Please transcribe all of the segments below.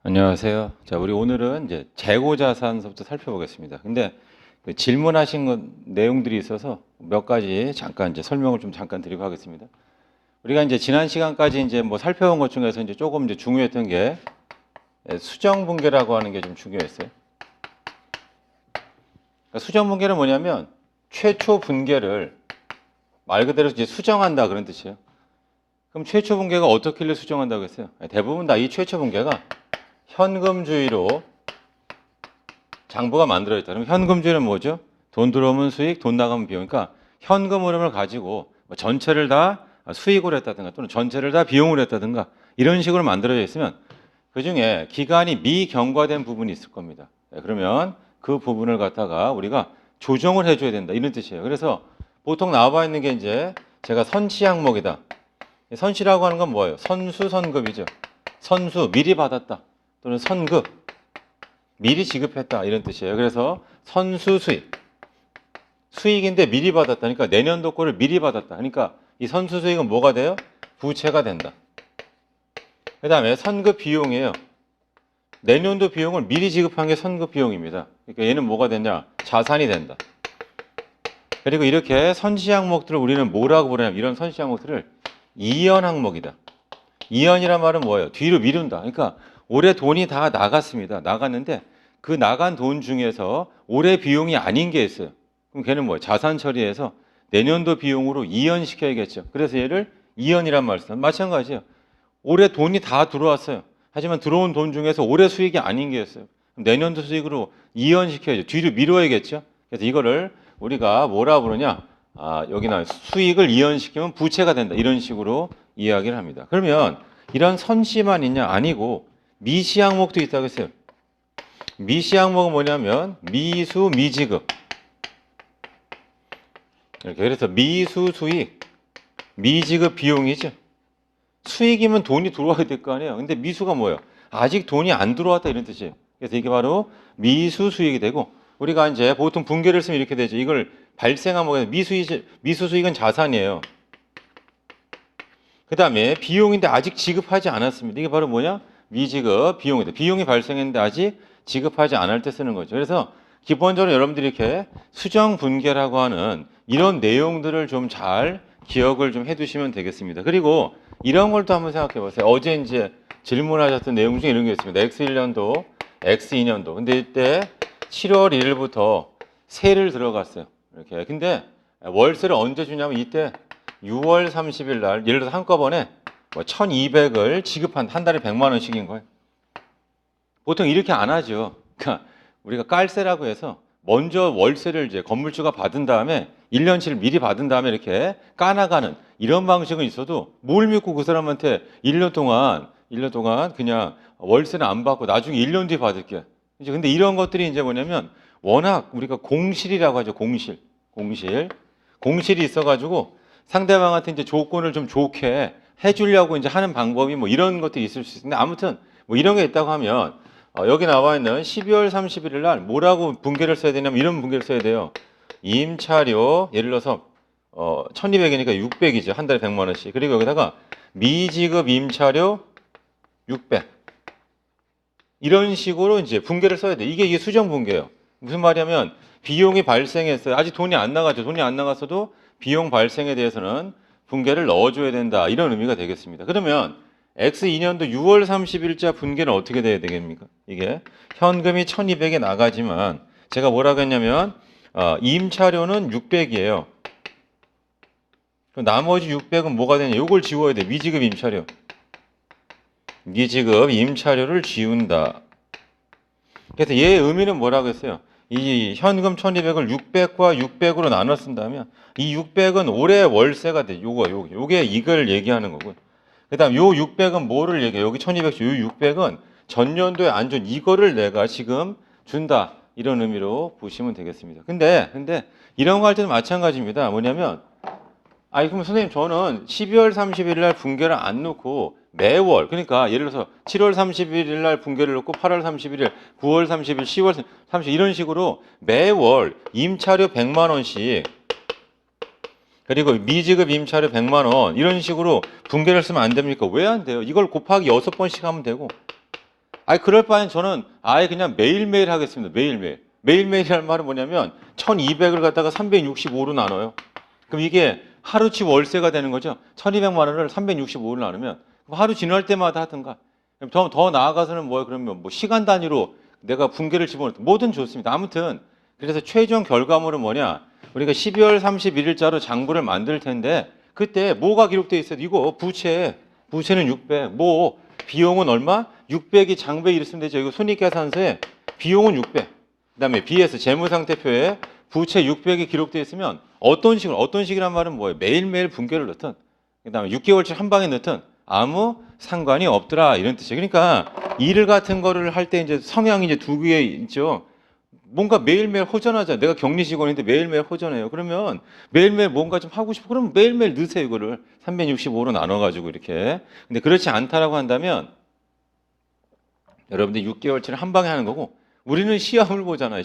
안녕하세요. 자, 우리 오늘은 이제 재고자산서부터 살펴보겠습니다. 근데 그 질문하신 내용들이 있어서 몇 가지 잠깐 이제 설명을 좀 잠깐 드리고 하겠습니다. 우리가 이제 지난 시간까지 이제 뭐 살펴본 것 중에서 이제 조금 이제 중요했던 게 수정 분계라고 하는 게 좀 중요했어요. 그러니까 수정 분계는 뭐냐면 최초 분계를 말 그대로 이제 수정한다 그런 뜻이에요. 그럼 최초 분계가 어떻게 수정한다고 했어요? 대부분 다 이 최초 분계가 현금주의로 장부가 만들어졌다. 그럼 현금주의는 뭐죠? 돈 들어오면 수익, 돈 나가면 비용. 그러니까 현금 흐름을 가지고 전체를 다 수익으로 했다든가 또는 전체를 다 비용으로 했다든가 이런 식으로 만들어져 있으면 그중에 기간이 미경과된 부분이 있을 겁니다. 그러면 그 부분을 갖다가 우리가 조정을 해줘야 된다. 이런 뜻이에요. 그래서 보통 나와 있는 게 이제 제가 선시 항목이다. 선시라고 하는 건 뭐예요? 선수 선급이죠. 선수 미리 받았다. 또는 선급 미리 지급했다 이런 뜻이에요. 그래서 선수 수익 수익인데 미리 받았다. 그러니까 내년도 거를 미리 받았다. 그러니까 이 선수 수익은 뭐가 돼요? 부채가 된다. 그 다음에 선급 비용이에요. 내년도 비용을 미리 지급한 게 선급 비용입니다. 그러니까 얘는 뭐가 되냐? 자산이 된다. 그리고 이렇게 선시 항목들을 우리는 뭐라고 부르냐면 이런 선시 항목들을 이연 항목이다. 이연이란 말은 뭐예요? 뒤로 미룬다. 그러니까 올해 돈이 다 나갔습니다. 나갔는데 그 나간 돈 중에서 올해 비용이 아닌 게 있어요. 그럼 걔는 뭐예요? 자산 처리해서 내년도 비용으로 이연시켜야겠죠. 그래서 얘를 이연이란 말을 써요. 마찬가지예요. 올해 돈이 다 들어왔어요. 하지만 들어온 돈 중에서 올해 수익이 아닌 게 있어요. 그럼 내년도 수익으로 이연시켜야죠. 뒤로 미뤄야겠죠. 그래서 이거를 우리가 뭐라 부르냐? 여기 나와요. 수익을 이연시키면 부채가 된다. 이런 식으로 이야기를 합니다. 그러면 이런 선시만 있냐? 아니고 미시 항목도 있다고 했어요. 미시 항목은 뭐냐면 미수 미지급. 이렇게 그래서 미수 수익, 미지급 비용이죠. 수익이면 돈이 들어와야 될 거 아니에요. 근데 미수가 뭐예요? 아직 돈이 안 들어왔다 이런 뜻이에요. 그래서 이게 바로 미수 수익이 되고 우리가 이제 보통 분계를 쓰면 이렇게 되죠. 이걸 발생한 미수 수익은 자산이에요. 그 다음에 비용인데 아직 지급하지 않았습니다. 이게 바로 뭐냐? 미지급 비용이다. 비용이 발생했는데 아직 지급하지 않을 때 쓰는 거죠. 그래서 기본적으로 여러분들이 이렇게 수정 분계라고 하는 이런 내용들을 좀 잘 기억을 좀 해두시면 되겠습니다. 그리고 이런 걸 또 한번 생각해 보세요. 어제 이제 질문하셨던 내용 중에 이런 게 있습니다. X1년도, X2년도. 근데 이때 7월 1일부터 세를 들어갔어요. 이렇게. 근데 월세를 언제 주냐면 이때 6월 30일 날 예를 들어서 한꺼번에 1,200을 지급한 한 달에 100만 원씩인 거예요. 보통 이렇게 안 하죠. 그러니까 우리가 깔세라고 해서 먼저 월세를 이제 건물주가 받은 다음에 1년치를 미리 받은 다음에 이렇게 까나가는 이런 방식은 있어도 뭘 믿고 그 사람한테 1년 동안 그냥 월세는 안 받고 나중에 1년 뒤에 받을게. 이제 근데 이런 것들이 이제 뭐냐면 워낙 우리가 공실이라고 하죠. 공실이 있어가지고 상대방한테 이제 조건을 좀 좋게 해주려고 이제 하는 방법이 뭐 이런 것들이 있을 수 있는데 아무튼 뭐 이런 게 있다고 하면 여기 나와 있는 12월 31일 날 뭐라고 분계를 써야 되냐면 이런 분계를 써야 돼요. 임차료 예를 들어서 1200이니까 600이죠. 한 달에 100만 원씩. 그리고 여기다가 미지급 임차료 600 이런 식으로 이제 분계를 써야 돼. 이게 수정 분계예요. 무슨 말이냐면 비용이 발생했어요. 아직 돈이 안 나가죠. 돈이 안 나갔어도 비용 발생에 대해서는 분계를 넣어줘야 된다. 이런 의미가 되겠습니다. 그러면 X2년도 6월 30일자 분계는 어떻게 돼야 되겠습니까? 이게 현금이 1200에 나가지만 제가 뭐라고 했냐면 임차료는 600이에요. 나머지 600은 뭐가 되냐? 이걸 지워야 돼. 미지급 임차료. 미지급 임차료를 지운다. 그래서 얘의 의미는 뭐라고 했어요? 이 현금 1200을 600과 600으로 나눠 쓴다면 이 600은 올해 월세가 돼. 요게 이걸 얘기하는 거고요. 그 다음 요 600은 뭐를 얘기해요? 여기 1200, 요 600은 전년도에 안 준 이거를 내가 지금 준다. 이런 의미로 보시면 되겠습니다. 근데 이런 거 할 때는 마찬가지입니다. 뭐냐면 그럼 선생님 저는 12월 31일 날 분계를 안 놓고 매월 그러니까 예를 들어서 7월 31일 날 분계를 놓고 8월 31일, 9월 30일, 10월 30일 이런 식으로 매월 임차료 100만 원씩 그리고 미지급 임차료 100만 원 이런 식으로 분계를 쓰면 안 됩니까? 왜 안 돼요? 이걸 곱하기 6번씩 하면 되고 아니 그럴 바엔 저는 아예 그냥 매일매일 하겠습니다. 매일매일. 매일매일이라는 말은 뭐냐면 1200을 갖다가 365로 나눠요. 그럼 이게 하루치 월세가 되는 거죠. 1200만 원을 365로 나누면 하루 지날 때마다 하든가. 더 나아가서는 뭐예요? 그러면 뭐 시간 단위로 내가 분계를 집어넣든 뭐든 좋습니다. 아무튼 그래서 최종 결과물은 뭐냐? 우리가 12월 31일자로 장부를 만들 텐데 그때 뭐가 기록되어 있어요? 이거 부채는 600. 뭐 비용은 얼마? 600이 장부에 이랬으면 되죠. 이거 손익계산서에 비용은 600. 그다음에 BS 재무상태표에 부채 600이 기록되어 있으면 어떤 식이란 말은 뭐예요? 매일매일 분계를 넣든 그다음에 6개월치 한 방에 넣든 아무 상관이 없더라 이런 뜻이에요. 그러니까 일 같은 거를 할 때 이제 성향이 이제 두 개 있죠. 뭔가 매일매일 호전하자. 내가 격리 직원인데 매일매일 호전해요. 그러면 매일매일 뭔가 좀 하고 싶어. 그러면 매일매일 넣으세요. 이거를 365로 나눠가지고 이렇게. 근데 그렇지 않다라고 한다면 여러분들 6개월치를 한 방에 하는 거고 우리는 시험을 보잖아요.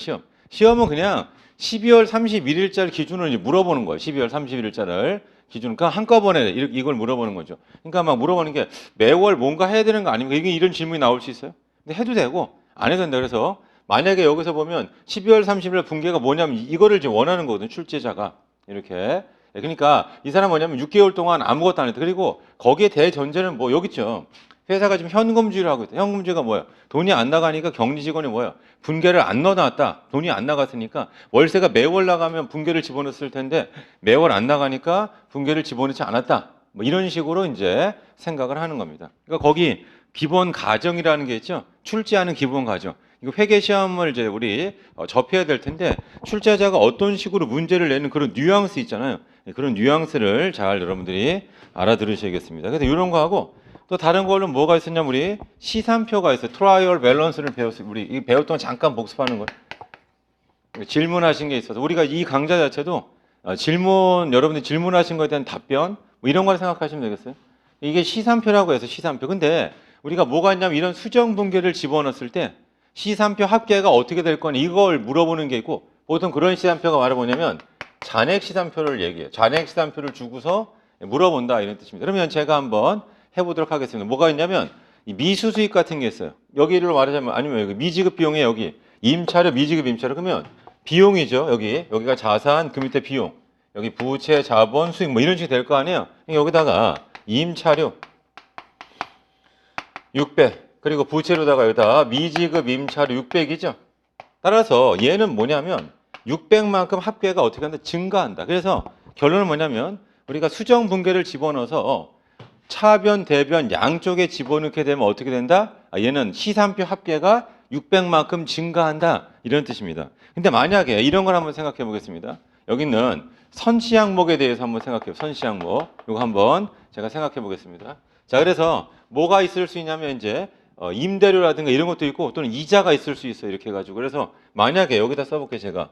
시험은 그냥 12월 31일자를 기준으로 이제 물어보는 거예요. 12월 31일자를 기준. 그러니까 한꺼번에 이걸 물어보는 거죠. 그러니까 막 물어보는 게 매월 뭔가 해야 되는 거 아닙니까? 이게 이런 질문이 나올 수 있어요. 근데 해도 되고 안 해도 된다. 그래서 만약에 여기서 보면 12월 30일 분계가 뭐냐면 이거를 지금 원하는 거거든요. 출제자가. 이렇게. 그러니까 이 사람 뭐냐면 6개월 동안 아무것도 안 했다. 그리고 거기에 대전제는 뭐 여기 있죠. 회사가 지금 현금주의를 하고 있다. 현금주의가 뭐야? 돈이 안 나가니까 격리 직원이 뭐야? 분계를 안 넣어놨다. 돈이 안 나갔으니까 월세가 매월 나가면 분계를 집어넣었을 텐데 매월 안 나가니까 분계를 집어넣지 않았다. 뭐 이런 식으로 이제 생각을 하는 겁니다. 그러니까 거기 기본 가정이라는 게 있죠. 출제하는 기본 가정. 이거 회계 시험을 이제 우리 접해야 될 텐데 출제자가 어떤 식으로 문제를 내는 그런 뉘앙스 있잖아요. 그런 뉘앙스를 잘 여러분들이 알아들으셔야겠습니다. 그래서 이런 거 하고 또 다른 걸로 뭐가 있었냐면 우리 시산표가 있어요. 트라이얼 밸런스를 배웠어요. 우리 이 배웠던 거 잠깐 복습하는 걸. 질문하신 게 있어서 우리가 이 강좌 자체도 여러분들이 질문하신 거에 대한 답변 뭐 이런 걸 생각하시면 되겠어요. 이게 시산표라고 해서 시산표. 근데 우리가 뭐가 있냐면 이런 수정 분계를 집어넣었을 때 시산표 합계가 어떻게 될 거냐 이걸 물어보는 게 있고 보통 그런 시산표가 말해 뭐냐면 잔액 시산표를 얘기해요. 잔액 시산표를 주고서 물어본다 이런 뜻입니다. 그러면 제가 한번 해보도록 하겠습니다. 뭐가 있냐면 이 미수 수익 같은 게 있어요. 여기를 말하자면 아니면 여기 미지급 비용에 여기 임차료 미지급 임차료 그러면 비용이죠. 여기가 자산 그 밑에 비용 여기 부채 자본 수익 뭐 이런 식이 될 거 아니에요. 여기다가 임차료 600 그리고 부채로다가 여기다 미지급 임차료 600이죠. 따라서 얘는 뭐냐면 600만큼 합계가 어떻게 한다? 증가한다. 그래서 결론은 뭐냐면 우리가 수정 분계를 집어넣어서 차변, 대변 양쪽에 집어넣게 되면 어떻게 된다? 얘는 시산표 합계가 600만큼 증가한다. 이런 뜻입니다. 근데 만약에 이런 걸 한번 생각해 보겠습니다. 여기 있는 선시 항목에 대해서 한번 생각해요. 선시 항목. 이거 한번 제가 생각해 보겠습니다. 자, 그래서 뭐가 있을 수 있냐면 이제 임대료라든가 이런 것도 있고 또는 이자가 있을 수 있어요. 이렇게 해가지고. 그래서 만약에 여기다 써볼게요. 제가.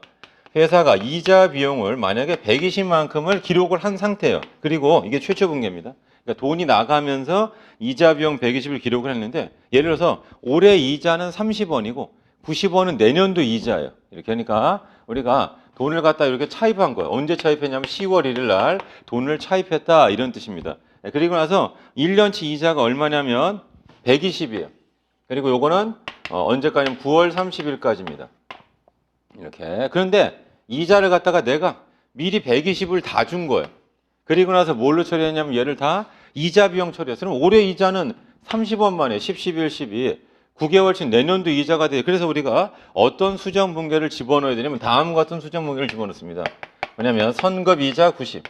회사가 이자 비용을 만약에 120만큼을 기록을 한 상태예요. 그리고 이게 최초 분계입니다. 그러니까 돈이 나가면서 이자 비용 120을 기록을 했는데 예를 들어서 올해 이자는 30원이고 90원은 내년도 이자예요. 이렇게 하니까 우리가 돈을 갖다 이렇게 차입한 거예요. 언제 차입했냐면 10월 1일 날 돈을 차입했다 이런 뜻입니다. 그리고 나서 1년치 이자가 얼마냐면 120이에요. 그리고 요거는 언제까지면 9월 30일까지입니다. 이렇게. 그런데 이자를 갖다가 내가 미리 120을 다 준 거예요. 그리고 나서 뭘로 처리했냐면 얘를 다 이자 비용 처리했어요. 그럼 올해 이자는 30원 만에 10, 11, 12 9개월치 내년도 이자가 돼요. 그래서 우리가 어떤 수정 분계를 집어넣어야 되냐면 다음과 같은 수정 분계를 집어넣습니다. 왜냐면 선급 이자 90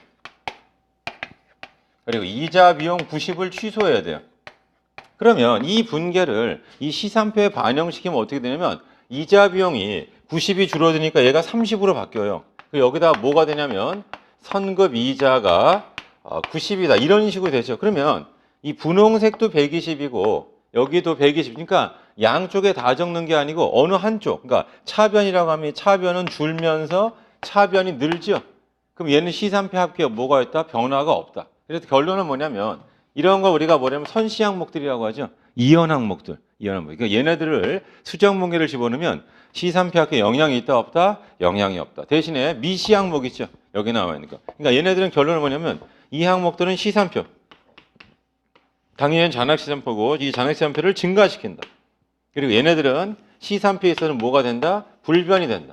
그리고 이자 비용 90을 취소해야 돼요. 그러면 이 분계를 이 시산표에 반영시키면 어떻게 되냐면 이자 비용이 90이 줄어드니까 얘가 30으로 바뀌어요. 여기다 뭐가 되냐면 선급 이자가 90이다. 이런 식으로 되죠. 그러면 이 분홍색도 120이고 여기도 120. 그러니까 양쪽에 다 적는 게 아니고 어느 한쪽. 그러니까 차변이라고 하면 차변은 줄면서 차변이 늘죠. 그럼 얘는 시산표 합계에 뭐가 있다? 변화가 없다. 그래서 결론은 뭐냐면 이런 거 우리가 뭐냐면 선시 항목들이라고 하죠. 이연 항목들. 이연 항목. 그러니까 얘네들을 수정 분계를 집어넣으면 시산표 합계에 영향이 있다 없다? 영향이 없다. 대신에 미시 항목 있죠. 여기 나와 있는 거. 그러니까 얘네들은 결론은 뭐냐면 이 항목들은 시산표. 당연히 잔액시산표고 이 잔액시산표를 증가시킨다. 그리고 얘네들은 C3P에서는 뭐가 된다? 불변이 된다.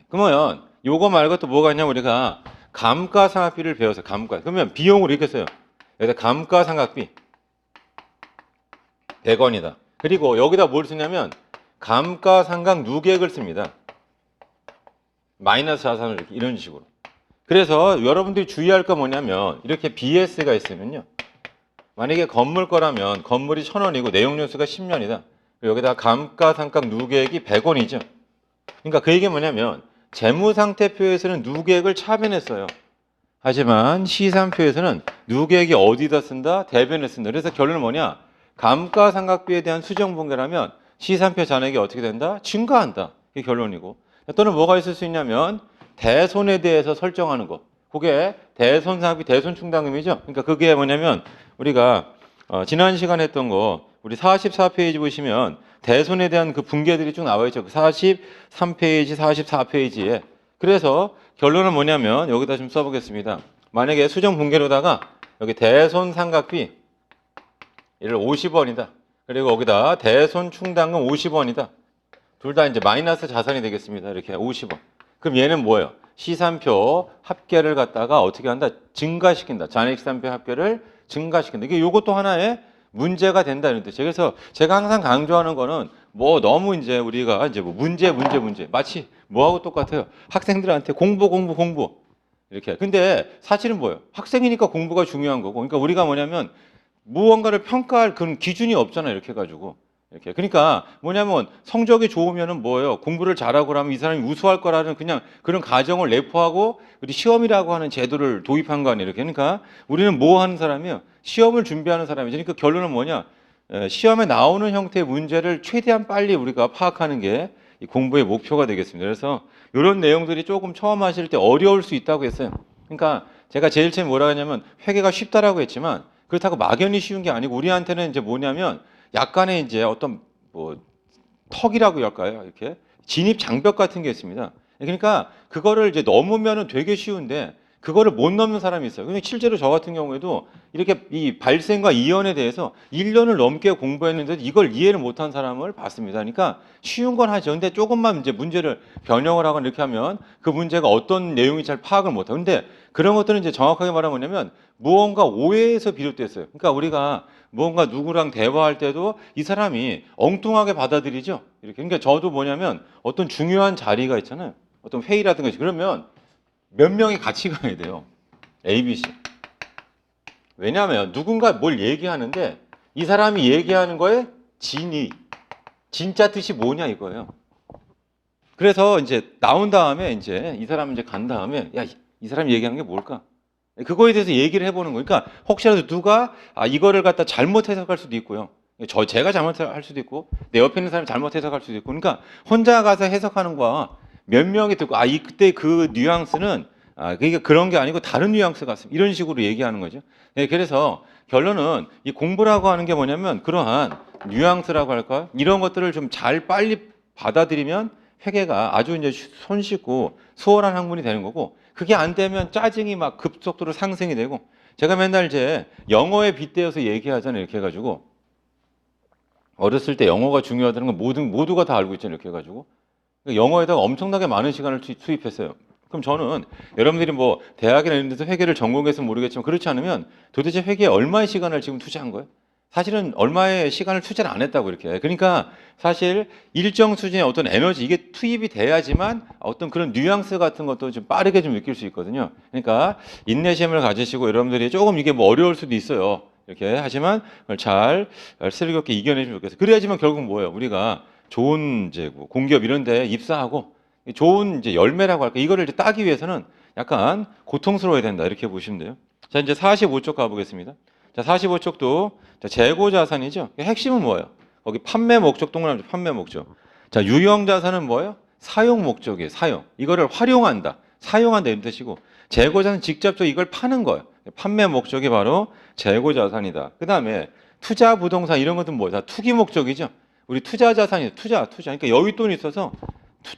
그러면 요거 말고 또 뭐가 있냐면 우리가 감가상각비를 배워서 감가. 그러면 비용을 이렇게 써요. 여기다 감가상각비 100원이다. 그리고 여기다 뭘 쓰냐면 감가상각 누계액을 씁니다. 마이너스 자산을 이렇게 이런 식으로. 그래서 여러분들이 주의할 거 뭐냐면 이렇게 BS가 있으면요. 만약에 건물 거라면 건물이 1,000원이고 내용연수가 10년이다. 여기다 감가상각 누계액이 100원이죠. 그러니까 그 얘기 뭐냐면 재무상태표에서는 누계액을 차변했어요. 하지만 시산표에서는 누계액이 어디다 쓴다? 대변에 쓴다. 그래서 결론은 뭐냐? 감가상각비에 대한 수정분계라면 시산표 잔액이 어떻게 된다? 증가한다. 이게 결론이고. 또는 뭐가 있을 수 있냐면 대손에 대해서 설정하는 거. 그게 대손상각비, 대손충당금이죠. 그러니까 그게 뭐냐면 우리가 지난 시간에 했던 거 우리 44페이지 보시면 대손에 대한 그 분계들이 쭉 나와 있죠. 43페이지, 44페이지에. 그래서 결론은 뭐냐면 여기다 좀 써보겠습니다. 만약에 수정 분계로다가 여기 대손상각비 얘를 50원이다. 그리고 여기다 대손충당금 50원이다. 둘 다 이제 마이너스 자산이 되겠습니다. 이렇게 50원. 그럼 얘는 뭐예요? 시산표 합계를 갖다가 어떻게 한다? 증가시킨다. 잔액시산표 합계를 증가시킨다. 이게 요것도 하나의 문제가 된다 이런 뜻이에요. 그래서 제가 항상 강조하는 거는 뭐 너무 이제 우리가 이제 뭐 문제 마치 뭐하고 똑같아요. 학생들한테 공부 이렇게. 근데 사실은 뭐예요? 학생이니까 공부가 중요한 거고. 그러니까 우리가 뭐냐면 무언가를 평가할 그런 기준이 없잖아요. 이렇게 해가지고. 이렇게. 그러니까 뭐냐면 성적이 좋으면은 뭐예요? 공부를 잘하고 그러면 이 사람이 우수할 거라는 그냥 그런 가정을 내포하고 우리 시험이라고 하는 제도를 도입한 거 아니에요. 이렇게. 그러니까 우리는 뭐 하는 사람이에요? 시험을 준비하는 사람이죠. 그러니까 결론은 뭐냐? 시험에 나오는 형태의 문제를 최대한 빨리 우리가 파악하는 게 이 공부의 목표가 되겠습니다. 그래서 이런 내용들이 조금 처음 하실 때 어려울 수 있다고 했어요. 그러니까 제가 제일 처음에 뭐라고 했냐면 회계가 쉽다라고 했지만 그렇다고 막연히 쉬운 게 아니고 우리한테는 이제 뭐냐면 약간의 이제 어떤 뭐 턱이라고 할까요? 이렇게 진입 장벽 같은 게 있습니다. 그러니까 그거를 이제 넘으면은 되게 쉬운데 그거를 못 넘는 사람이 있어요. 근데 실제로 저 같은 경우에도 이렇게 이 발생과 이연에 대해서 1년을 넘게 공부했는데 이걸 이해를 못한 사람을 봤습니다. 그러니까 쉬운 건 하죠. 근데 조금만 이제 문제를 변형을 하거나 이렇게 하면 그 문제가 어떤 내용이 잘 파악을 못해요. 근데 그런 것들은 이제 정확하게 말하면 뭐냐면 무언가 오해에서 비롯됐어요. 그러니까 우리가 무언가 누구랑 대화할 때도 이 사람이 엉뚱하게 받아들이죠. 이렇게. 그러니까 저도 뭐냐면 어떤 중요한 자리가 있잖아요. 어떤 회의라든가 그러면 몇 명이 같이 가야 돼요. A, B, C. 왜냐하면 누군가 뭘 얘기하는데 이 사람이 얘기하는 거에 진짜 뜻이 뭐냐 이거예요. 그래서 이제 나온 다음에 이제 이 사람 이제 간 다음에 야, 이 사람이 얘기하는 게 뭘까? 그거에 대해서 얘기를 해보는 거예요. 그러니까 혹시라도 누가 이거를 갖다 잘못 해석할 수도 있고요. 제가 잘못할 수도 있고 내 옆에 있는 사람이 잘못 해석할 수도 있고 그러니까 혼자 가서 해석하는 거와 몇 명이 듣고 그때 그 뉘앙스는 그게 그런 게 아니고 다른 뉘앙스 같습니다. 이런 식으로 얘기하는 거죠. 네, 그래서 결론은 이 공부라고 하는 게 뭐냐면 그러한 뉘앙스라고 할까요? 이런 것들을 좀 잘 빨리 받아들이면 회계가 아주 이제 손쉽고 수월한 학문이 되는 거고 그게 안 되면 짜증이 막 급속도로 상승이 되고 제가 맨날 이제 영어에 빗대어서 얘기하잖아요. 이렇게 해가지고 어렸을 때 영어가 중요하다는 건 모두가 다 알고 있잖아요. 이렇게 해가지고 영어에다가 엄청나게 많은 시간을 투입했어요. 그럼 저는 여러분들이 뭐 대학이나 이런 데서 회계를 전공해서 모르겠지만 그렇지 않으면 도대체 회계에 얼마의 시간을 지금 투자한 거예요? 사실은 얼마의 시간을 투자를 안 했다고 이렇게. 그러니까 사실 일정 수준의 어떤 에너지 이게 투입이 돼야지만 어떤 그런 뉘앙스 같은 것도 좀 빠르게 좀 느낄 수 있거든요. 그러니까 인내심을 가지시고 여러분들이 조금 이게 뭐 어려울 수도 있어요. 이렇게 하지만 그걸 잘 슬기롭게 이겨내시면 좋겠어요. 그래야지만 결국 뭐예요? 우리가 좋은 이제 뭐 공기업 이런 데 입사하고 좋은 이제 열매라고 할까 이거를 이제 따기 위해서는 약간 고통스러워야 된다 이렇게 보시면 돼요. 자 이제 45쪽 가보겠습니다. 자 45쪽도 재고 자산이죠. 핵심은 뭐예요? 거기 판매 목적 동그라미 판매 목적. 자 유형 자산은 뭐예요? 사용 목적이에요. 사용. 이거를 활용한다, 사용한다 이런 뜻이고 재고 자산 직접적으로 이걸 파는 거예요. 판매 목적이 바로 재고 자산이다. 그 다음에 투자 부동산 이런 것들은 뭐예요? 다 투기 목적이죠. 우리 투자 자산이 투자. 그러니까 여윳돈이 있어서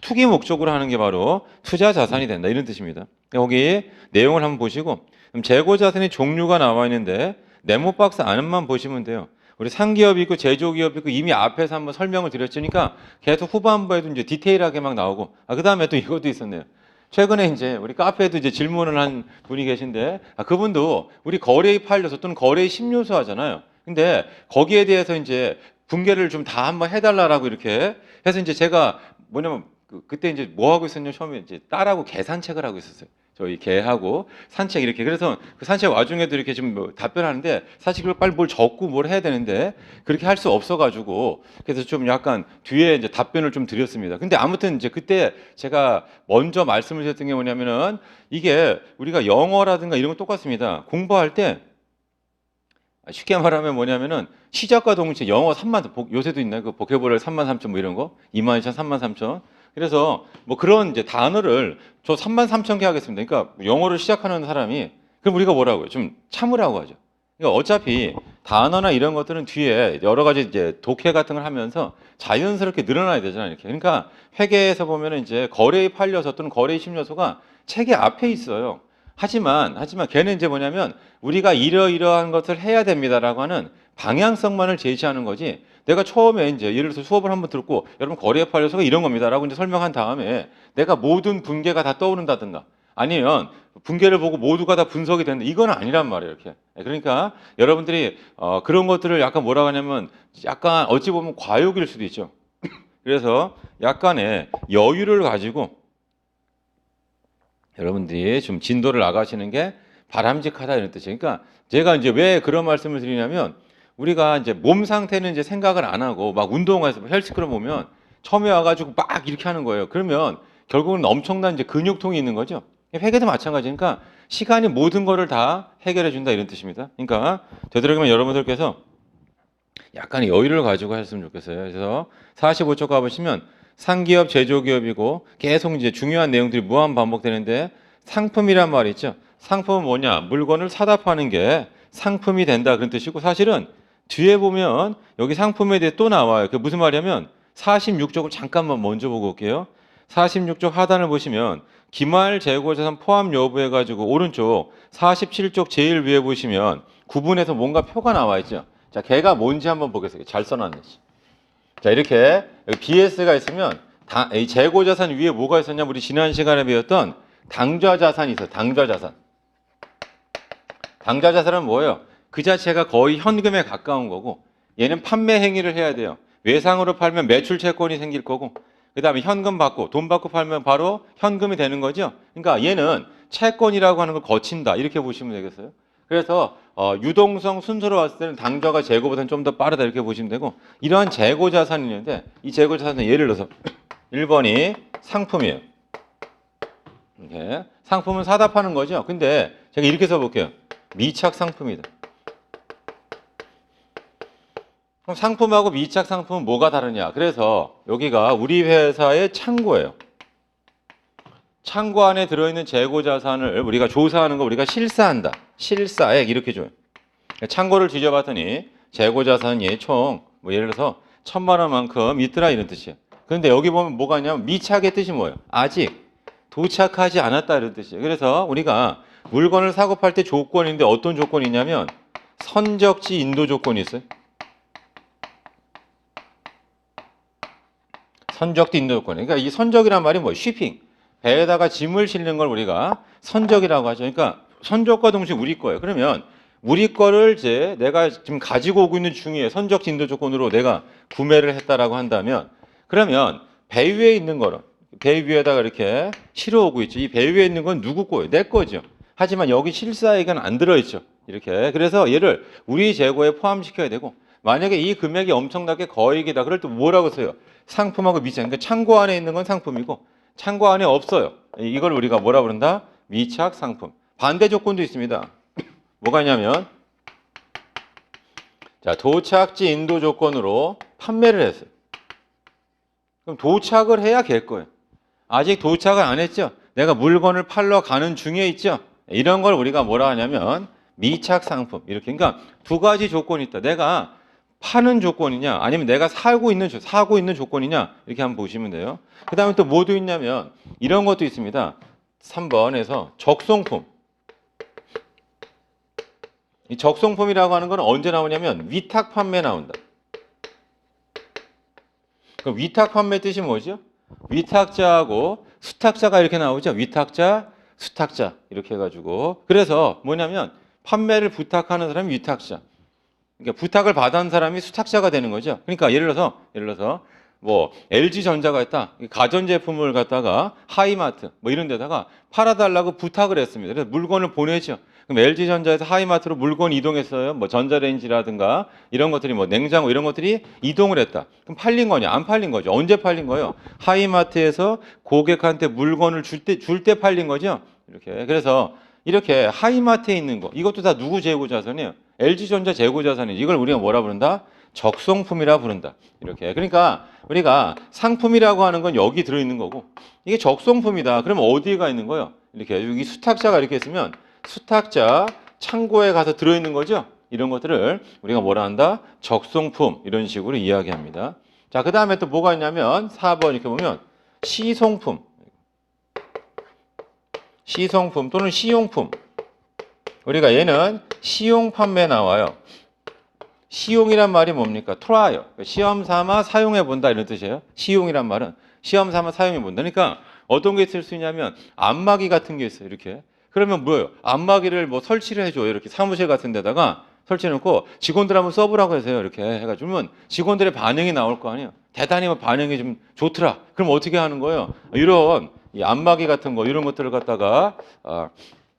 투기 목적으로 하는 게 바로 투자 자산이 된다 이런 뜻입니다. 여기 내용을 한번 보시고 그럼 재고 자산의 종류가 나와 있는데 네모 박스 안만 보시면 돼요. 우리 상기업이 있고 제조기업이 있고 이미 앞에서 한번 설명을 드렸으니까 계속 후반부에도 이제 디테일하게 막 나오고 그 다음에 또 이것도 있었네요. 최근에 이제 우리 카페에도 이제 질문을 한 분이 계신데 그분도 우리 거래의 8요소 또는 거래의 10요소 하잖아요. 근데 거기에 대해서 이제 분개를 좀 다 한번 해달라고 이렇게 해서 이제 제가 뭐냐면 그때 이제 뭐 하고 있었냐 처음에 이제 딸하고 계산책을 하고 있었어요. 저희 개하고 산책 이렇게 그래서 그 산책 와중에도 이렇게 좀 뭐 답변하는데 사실 그걸 빨리 뭘 적고 뭘 해야 되는데 그렇게 할 수 없어가지고 그래서 좀 약간 뒤에 이제 답변을 좀 드렸습니다. 근데 아무튼 이제 그때 제가 먼저 말씀을 드렸던 게 뭐냐면은 이게 우리가 영어라든가 이런 건 똑같습니다. 공부할 때 쉽게 말하면 뭐냐면은 시작과 동시에 영어 3만 요새도 있나요? 그 보케블러리 33,000 뭐 이런 거 22,000, 33,000 그래서 뭐 그런 이제 단어를 저 33,000개 하겠습니다. 그러니까 영어를 시작하는 사람이 그럼 우리가 뭐라고요? 좀 참으라고 하죠. 그러니까 어차피 단어나 이런 것들은 뒤에 여러 가지 이제 독해 같은 걸 하면서 자연스럽게 늘어나야 되잖아요. 이렇게. 그러니까 회계에서 보면은 이제 거래의 8요소 또는 거래의 10요소가 책의 앞에 있어요. 하지만 걔는 이제 뭐냐면 우리가 이러이러한 것을 해야 됩니다라고 하는 방향성만을 제시하는 거지. 내가 처음에 이제 예를 들어서 수업을 한번 듣고 여러분 거래의 8요소가 이런 겁니다라고 이제 설명한 다음에 내가 모든 분계가 다 떠오른다든가 아니면 분계를 보고 모두가 다 분석이 된다. 이건 아니란 말이에요. 이렇게. 그러니까 여러분들이 그런 것들을 약간 뭐라고 하냐면 약간 어찌 보면 과욕일 수도 있죠. 그래서 약간의 여유를 가지고 여러분들이 좀 진도를 나가시는 게 바람직하다 이런 뜻이에요. 그러니까 제가 이제 왜 그런 말씀을 드리냐면 우리가 이제 몸 상태는 이제 생각을 안 하고 막 운동해서 헬스클럽 보면 처음에 와가지고 막 이렇게 하는 거예요. 그러면 결국은 엄청난 이제 근육통이 있는 거죠. 회계도 마찬가지니까 시간이 모든 거를 다 해결해 준다 이런 뜻입니다. 그러니까 되도록이면 여러분들께서 약간의 여유를 가지고 하셨으면 좋겠어요. 그래서 45쪽 가보시면 상기업, 제조기업이고 계속 이제 중요한 내용들이 무한 반복되는데 상품이란 말이 있죠. 상품은 뭐냐? 물건을 사다 파는 게 상품이 된다 그런 뜻이고 사실은 뒤에 보면 여기 상품에 대해 또 나와요. 그 무슨 말이냐면 46쪽을 잠깐만 먼저 보고 올게요. 46쪽 하단을 보시면 기말 재고자산 포함 여부 해가지고 오른쪽 47쪽 제일 위에 보시면 구분해서 뭔가 표가 나와 있죠. 자, 걔가 뭔지 한번 보겠습니다. 잘 써놨네. 자, 이렇게 여기 BS가 있으면 이 재고자산 위에 뭐가 있었냐면 우리 지난 시간에 배웠던 당좌자산이 있어요. 당좌자산. 당좌자산은 뭐예요? 그 자체가 거의 현금에 가까운 거고 얘는 판매 행위를 해야 돼요. 외상으로 팔면 매출 채권이 생길 거고 그 다음에 현금 받고 돈 받고 팔면 바로 현금이 되는 거죠. 그러니까 얘는 채권이라고 하는 걸 거친다. 이렇게 보시면 되겠어요. 그래서 유동성 순서로 봤을 때는 당좌가 재고보다는 좀 더 빠르다 이렇게 보시면 되고 이러한 재고 자산이 있는데 이 재고 자산은 예를 들어서 1번이 상품이에요. 이렇게. 상품은 사다 파는 거죠. 근데 제가 이렇게 써볼게요. 미착 상품이다. 그럼 상품하고 미착 상품은 뭐가 다르냐? 그래서 여기가 우리 회사의 창고예요. 창고 안에 들어있는 재고 자산을 우리가 조사하는 거 우리가 실사한다. 실사액 이렇게 줘요. 창고를 뒤져봤더니 재고 자산이 총 뭐 예를 들어서 1,000만 원만큼 있더라 이런 뜻이에요. 그런데 여기 보면 뭐가 있냐면 미착의 뜻이 뭐예요? 아직 도착하지 않았다 이런 뜻이에요. 그래서 우리가 물건을 사고 팔 때 조건인데 어떤 조건이 있냐면 선적지 인도 조건이 있어요. 선적지 인도 조건. 그러니까 이 선적이란 말이 뭐예요? 쉬핑. 배에다가 짐을 실는 걸 우리가 선적이라고 하죠. 그러니까 선적과 동시에 우리 거예요. 그러면 우리 거를 이제 내가 지금 가지고 오고 있는 중에 선적 진도 조건으로 내가 구매를 했다라고 한다면 그러면 배 위에 있는 거는 배 위에다가 이렇게 실어 오고 있죠. 이 배 위에 있는 건 누구 거예요? 내 거죠. 하지만 여기 실사액은 안 들어있죠. 이렇게. 그래서 얘를 우리 재고에 포함시켜야 되고 만약에 이 금액이 엄청나게 거액이다. 그럴 때 뭐라고 써요? 상품하고 미착. 그러니까 창고 안에 있는 건 상품이고 창고 안에 없어요. 이걸 우리가 뭐라 그런다? 미착 상품. 반대 조건도 있습니다. 뭐가 있냐면 자, 도착지 인도 조건으로 판매를 했어요. 그럼 도착을 해야 될 거예요. 아직 도착을 안 했죠. 내가 물건을 팔러 가는 중에 있죠. 이런 걸 우리가 뭐라 하냐면 미착 상품. 이렇게. 그러니까 두 가지 조건이 있다. 내가 파는 조건이냐 아니면 내가 사고 있는 조건이냐 이렇게 한번 보시면 돼요. 그 다음에 또 뭐도 있냐면 이런 것도 있습니다. 3번에서 적송품. 이 적송품이라고 하는 건 언제 나오냐면 위탁 판매 나온다. 그럼 위탁 판매 뜻이 뭐죠? 위탁자하고 수탁자가 이렇게 나오죠. 위탁자, 수탁자 이렇게 해가지고 그래서 뭐냐면 판매를 부탁하는 사람이 위탁자. 그러니까 부탁을 받은 사람이 수탁자가 되는 거죠. 그러니까 예를 들어서 뭐 LG전자가 있다. 가전제품을 갖다가 하이마트 뭐 이런 데다가 팔아달라고 부탁을 했습니다. 그래서 물건을 보내죠. 그럼 LG전자에서 하이마트로 물건 이동했어요. 뭐 전자레인지라든가 이런 것들이 뭐 냉장고 이런 것들이 이동을 했다. 그럼 팔린 거냐? 안 팔린 거죠. 언제 팔린 거예요? 하이마트에서 고객한테 물건을 줄 때 팔린 거죠. 이렇게. 그래서 이렇게 하이마트에 있는 거 이것도 다 누구 재고 자산이에요? LG전자 재고 자산이에요. 이걸 우리가 뭐라 부른다? 적송품이라 부른다. 이렇게. 그러니까 우리가 상품이라고 하는 건 여기 들어있는 거고 이게 적송품이다. 그러면 어디에 있는 거예요? 이렇게 여기 수탁자가 이렇게 있으면 수탁자 창고에 가서 들어있는 거죠. 이런 것들을 우리가 뭐라 한다? 적송품 이런 식으로 이야기합니다. 자, 그 다음에 또 뭐가 있냐면 4번 이렇게 보면 시송품 또는 시용품. 우리가 얘는 시용 판매 나와요. 시용이란 말이 뭡니까? 트라이어. 시험 삼아 사용해 본다 이런 뜻이에요. 시용이란 말은 시험 삼아 사용해 본다. 그러니까 어떤 게 있을 수 있냐면 안마기 같은 게 있어요. 이렇게. 그러면 뭐예요? 안마기를 뭐 설치를 해줘요. 이렇게 사무실 같은 데다가 설치해놓고 직원들 한번 써보라고 해서요. 이렇게 해가지고 직원들의 반응이 나올 거 아니에요. 대단히 반응이 좀 좋더라. 그럼 어떻게 하는 거예요? 이런 이 안마기 같은 거 이런 것들을 갖다가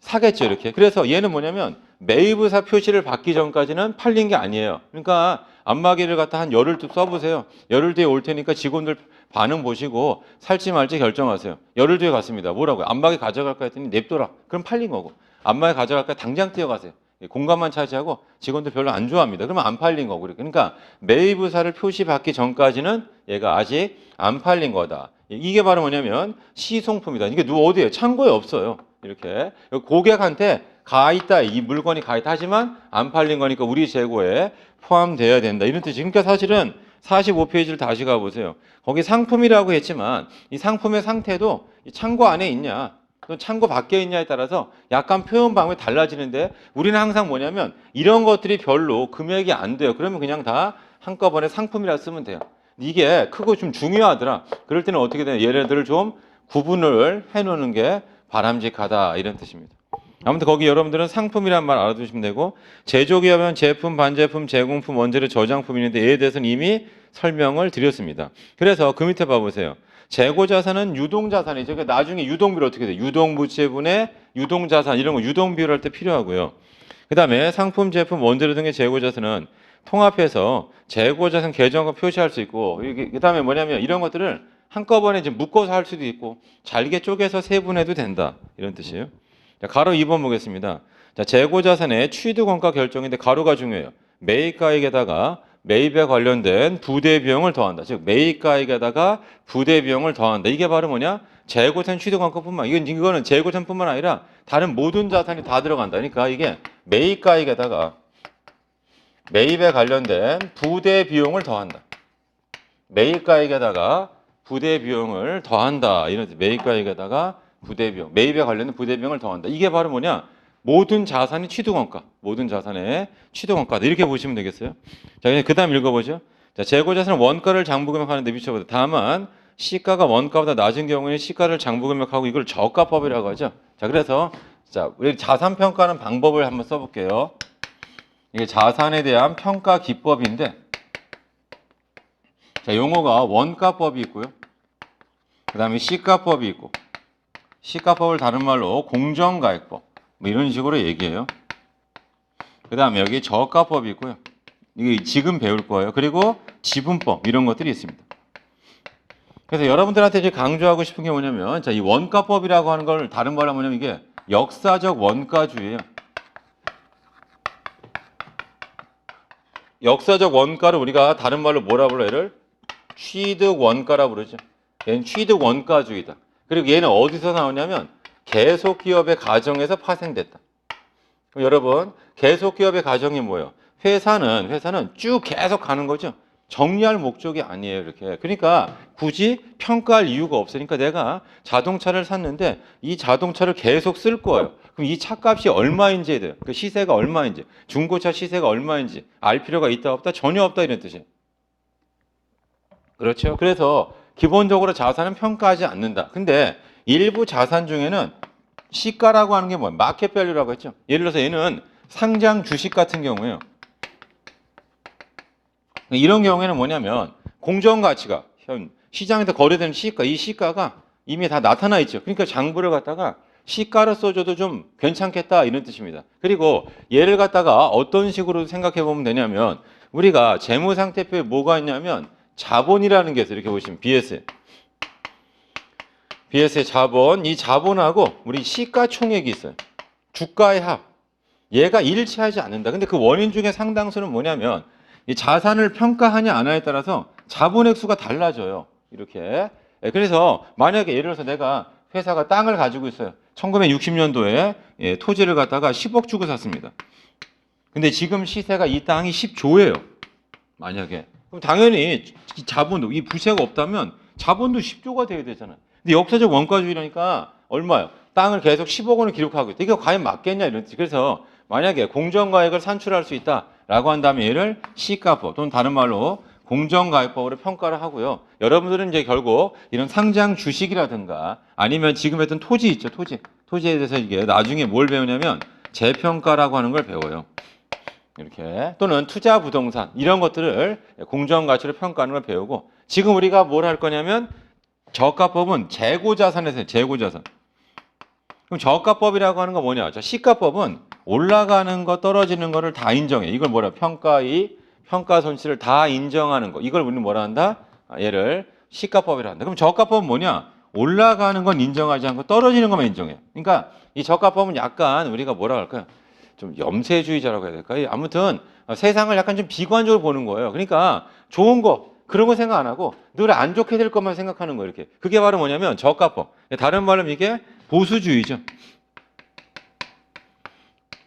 사겠죠. 이렇게. 그래서 얘는 뭐냐면 매입의사 표시를 받기 전까지는 팔린 게 아니에요. 그러니까 안마기를 갖다 한 열흘 써보세요. 열흘 뒤에 올 테니까 직원들 반응 보시고 살지 말지 결정하세요. 열흘 뒤에 갔습니다. 뭐라고요? 안마기 가져갈까 했더니 냅둬라. 그럼 팔린 거고. 안마기 가져갈까 당장 뛰어가세요. 공간만 차지하고 직원들 별로 안 좋아합니다. 그러면 안 팔린 거고. 그러니까 매입의사를 표시받기 전까지는 얘가 아직 안 팔린 거다. 이게 바로 뭐냐면 시송품이다. 이게 어디에? 창고에 없어요. 이렇게 고객한테 가 있다. 이 물건이 가 있다. 하지만 안 팔린 거니까 우리 재고에 포함되어야 된다. 이런 뜻이. 그러니까 사실은 45페이지를 다시 가보세요. 거기 상품이라고 했지만 이 상품의 상태도 이 창고 안에 있냐 또 창고 밖에 있냐에 따라서 약간 표현 방법이 달라지는데 우리는 항상 뭐냐면 이런 것들이 별로 금액이 안 돼요. 그러면 그냥 다 한꺼번에 상품이라 쓰면 돼요. 이게 크고 좀 중요하더라. 그럴 때는 어떻게 되냐. 얘네들을 좀 구분을 해놓는 게 바람직하다 이런 뜻입니다. 아무튼 거기 여러분들은 상품이란 말 알아두시면 되고 제조기업은 제품, 반제품, 제공품, 원재료, 저장품이 있는데 얘에 대해서는 이미 설명을 드렸습니다. 그래서 그 밑에 봐보세요. 재고자산은 유동자산이죠. 그러니까 나중에 유동비를 어떻게 돼요? 유동부채분의 유동자산 이런 거 유동비율 할 때 필요하고요. 그 다음에 상품, 제품, 원재료 등의 재고자산은 통합해서 재고자산 계정과 표시할 수 있고 그 다음에 뭐냐면 이런 것들을 한꺼번에 이제 묶어서 할 수도 있고 잘게 쪼개서 세분해도 된다 이런 뜻이에요. 자, 가로 2번 보겠습니다. 자, 재고자산의 취득원가 결정인데 가로가 중요해요. 매입가액에다가 매입에 관련된 부대 비용을 더한다. 즉 매입가액에다가 부대 비용을 더한다. 이게 바로 뭐냐? 재고자산 취득원가뿐만 이거는 재고자산뿐만 아니라 다른 모든 자산이 다 들어간다. 그러니까 이게 매입가액에다가 매입에 관련된 부대 비용을 더한다. 매입가액에다가 부대 비용을 더한다. 이런 매입가액에다가 부대 비용, 매입에 관련된 부대 비용을 더한다. 이게 바로 뭐냐? 모든 자산의 취득원가, 모든 자산의 취득원가다. 이렇게 보시면 되겠어요. 자, 그다음 읽어보죠. 자, 재고자산은 원가를 장부금액하는데 미쳐보다. 다만 시가가 원가보다 낮은 경우에 시가를 장부금액하고 이걸 저가법이라고 하죠. 자, 그래서 자, 우리 자산 평가하는 방법을 한번 써볼게요. 이게 자산에 대한 평가 기법인데, 자, 용어가 원가법이 있고요. 그다음에 시가법이 있고. 시가법을 다른 말로 공정가액법 뭐 이런 식으로 얘기해요. 그 다음에 여기 저가법이 있고요. 이게 지금 배울 거예요. 그리고 지분법 이런 것들이 있습니다. 그래서 여러분들한테 이제 강조하고 싶은 게 뭐냐면 자, 이 원가법이라고 하는 걸 다른 말로 뭐냐면 이게 역사적 원가주의예요. 역사적 원가를 우리가 다른 말로 뭐라 불러요? 얘를 취득 원가라 부르죠. 얘는 취득 원가주의다. 그리고 얘는 어디서 나오냐면 계속기업의 가정에서 파생됐다. 그럼 여러분 계속기업의 가정이 뭐예요? 회사는 쭉 계속 가는 거죠. 정리할 목적이 아니에요. 이렇게. 그러니까 굳이 평가할 이유가 없으니까 내가 자동차를 샀는데 이 자동차를 계속 쓸 거예요. 그럼 이 차값이 얼마인지에 대해 그 시세가 얼마인지 중고차 시세가 얼마인지 알 필요가 있다 없다 전혀 없다 이런 뜻이에요. 그렇죠. 그래서 기본적으로 자산은 평가하지 않는다. 근데 일부 자산 중에는 시가라고 하는 게 뭐예요? 마켓 밸류라고 했죠. 예를 들어서 얘는 상장 주식 같은 경우에요. 이런 경우에는 뭐냐면 공정 가치가 현 시장에서 거래되는 시가, 이 시가가 이미 다 나타나 있죠. 그러니까 장부를 갖다가 시가로 써줘도 좀 괜찮겠다 이런 뜻입니다. 그리고 얘를 갖다가 어떤 식으로 생각해 보면 되냐면 우리가 재무상태표에 뭐가 있냐면 자본이라는 게 있어요. 이렇게 보시면 BS의 자본, 이 자본하고 우리 시가총액이 있어요. 주가의 합. 얘가 일치하지 않는다. 근데 그 원인 중에 상당수는 뭐냐면 이 자산을 평가하냐 안 하냐에 따라서 자본액 수가 달라져요. 이렇게. 그래서 만약에 예를 들어서 내가 회사가 땅을 가지고 있어요. 1960년도에 토지를 갖다가 10억 주고 샀습니다. 근데 지금 시세가 이 땅이 10조예요. 만약에. 그럼 당연히 이 자본도, 이 부채가 없다면 자본도 10조가 돼야 되잖아요. 근데 역사적 원가주의라니까 얼마요? 땅을 계속 10억 원을 기록하고 있다. 이게 과연 맞겠냐 이런 뜻. 그래서 만약에 공정가액을 산출할 수 있다라고 한다면 얘를 시가법 또는 다른 말로 공정가액법으로 평가를 하고요. 여러분들은 이제 결국 이런 상장 주식이라든가 아니면 지금 했던 토지 있죠, 토지에 대해서 이게 나중에 뭘 배우냐면 재평가라고 하는 걸 배워요. 이렇게 또는 투자 부동산 이런 것들을 공정가치로 평가하는 걸 배우고 지금 우리가 뭘 할 거냐면 저가법은 재고자산에서 재고자산. 그럼 저가법이라고 하는 건 뭐냐? 자, 시가법은 올라가는 거 떨어지는 거를 다 인정해. 이걸 뭐라? 평가 손실을 다 인정하는 거. 이걸 우리는 뭐라 한다? 얘를 시가법이라 한다. 그럼 저가법은 뭐냐? 올라가는 건 인정하지 않고 떨어지는 것만 인정해. 그러니까 이 저가법은 약간 우리가 뭐라 할까요? 좀 염세주의자라고 해야 될까요? 아무튼 세상을 약간 좀 비관적으로 보는 거예요. 그러니까 좋은 거 그런 거 생각 안 하고 늘 안 좋게 될 것만 생각하는 거예요. 이렇게. 그게 바로 뭐냐면 저가법. 다른 말로 이게 보수주의죠.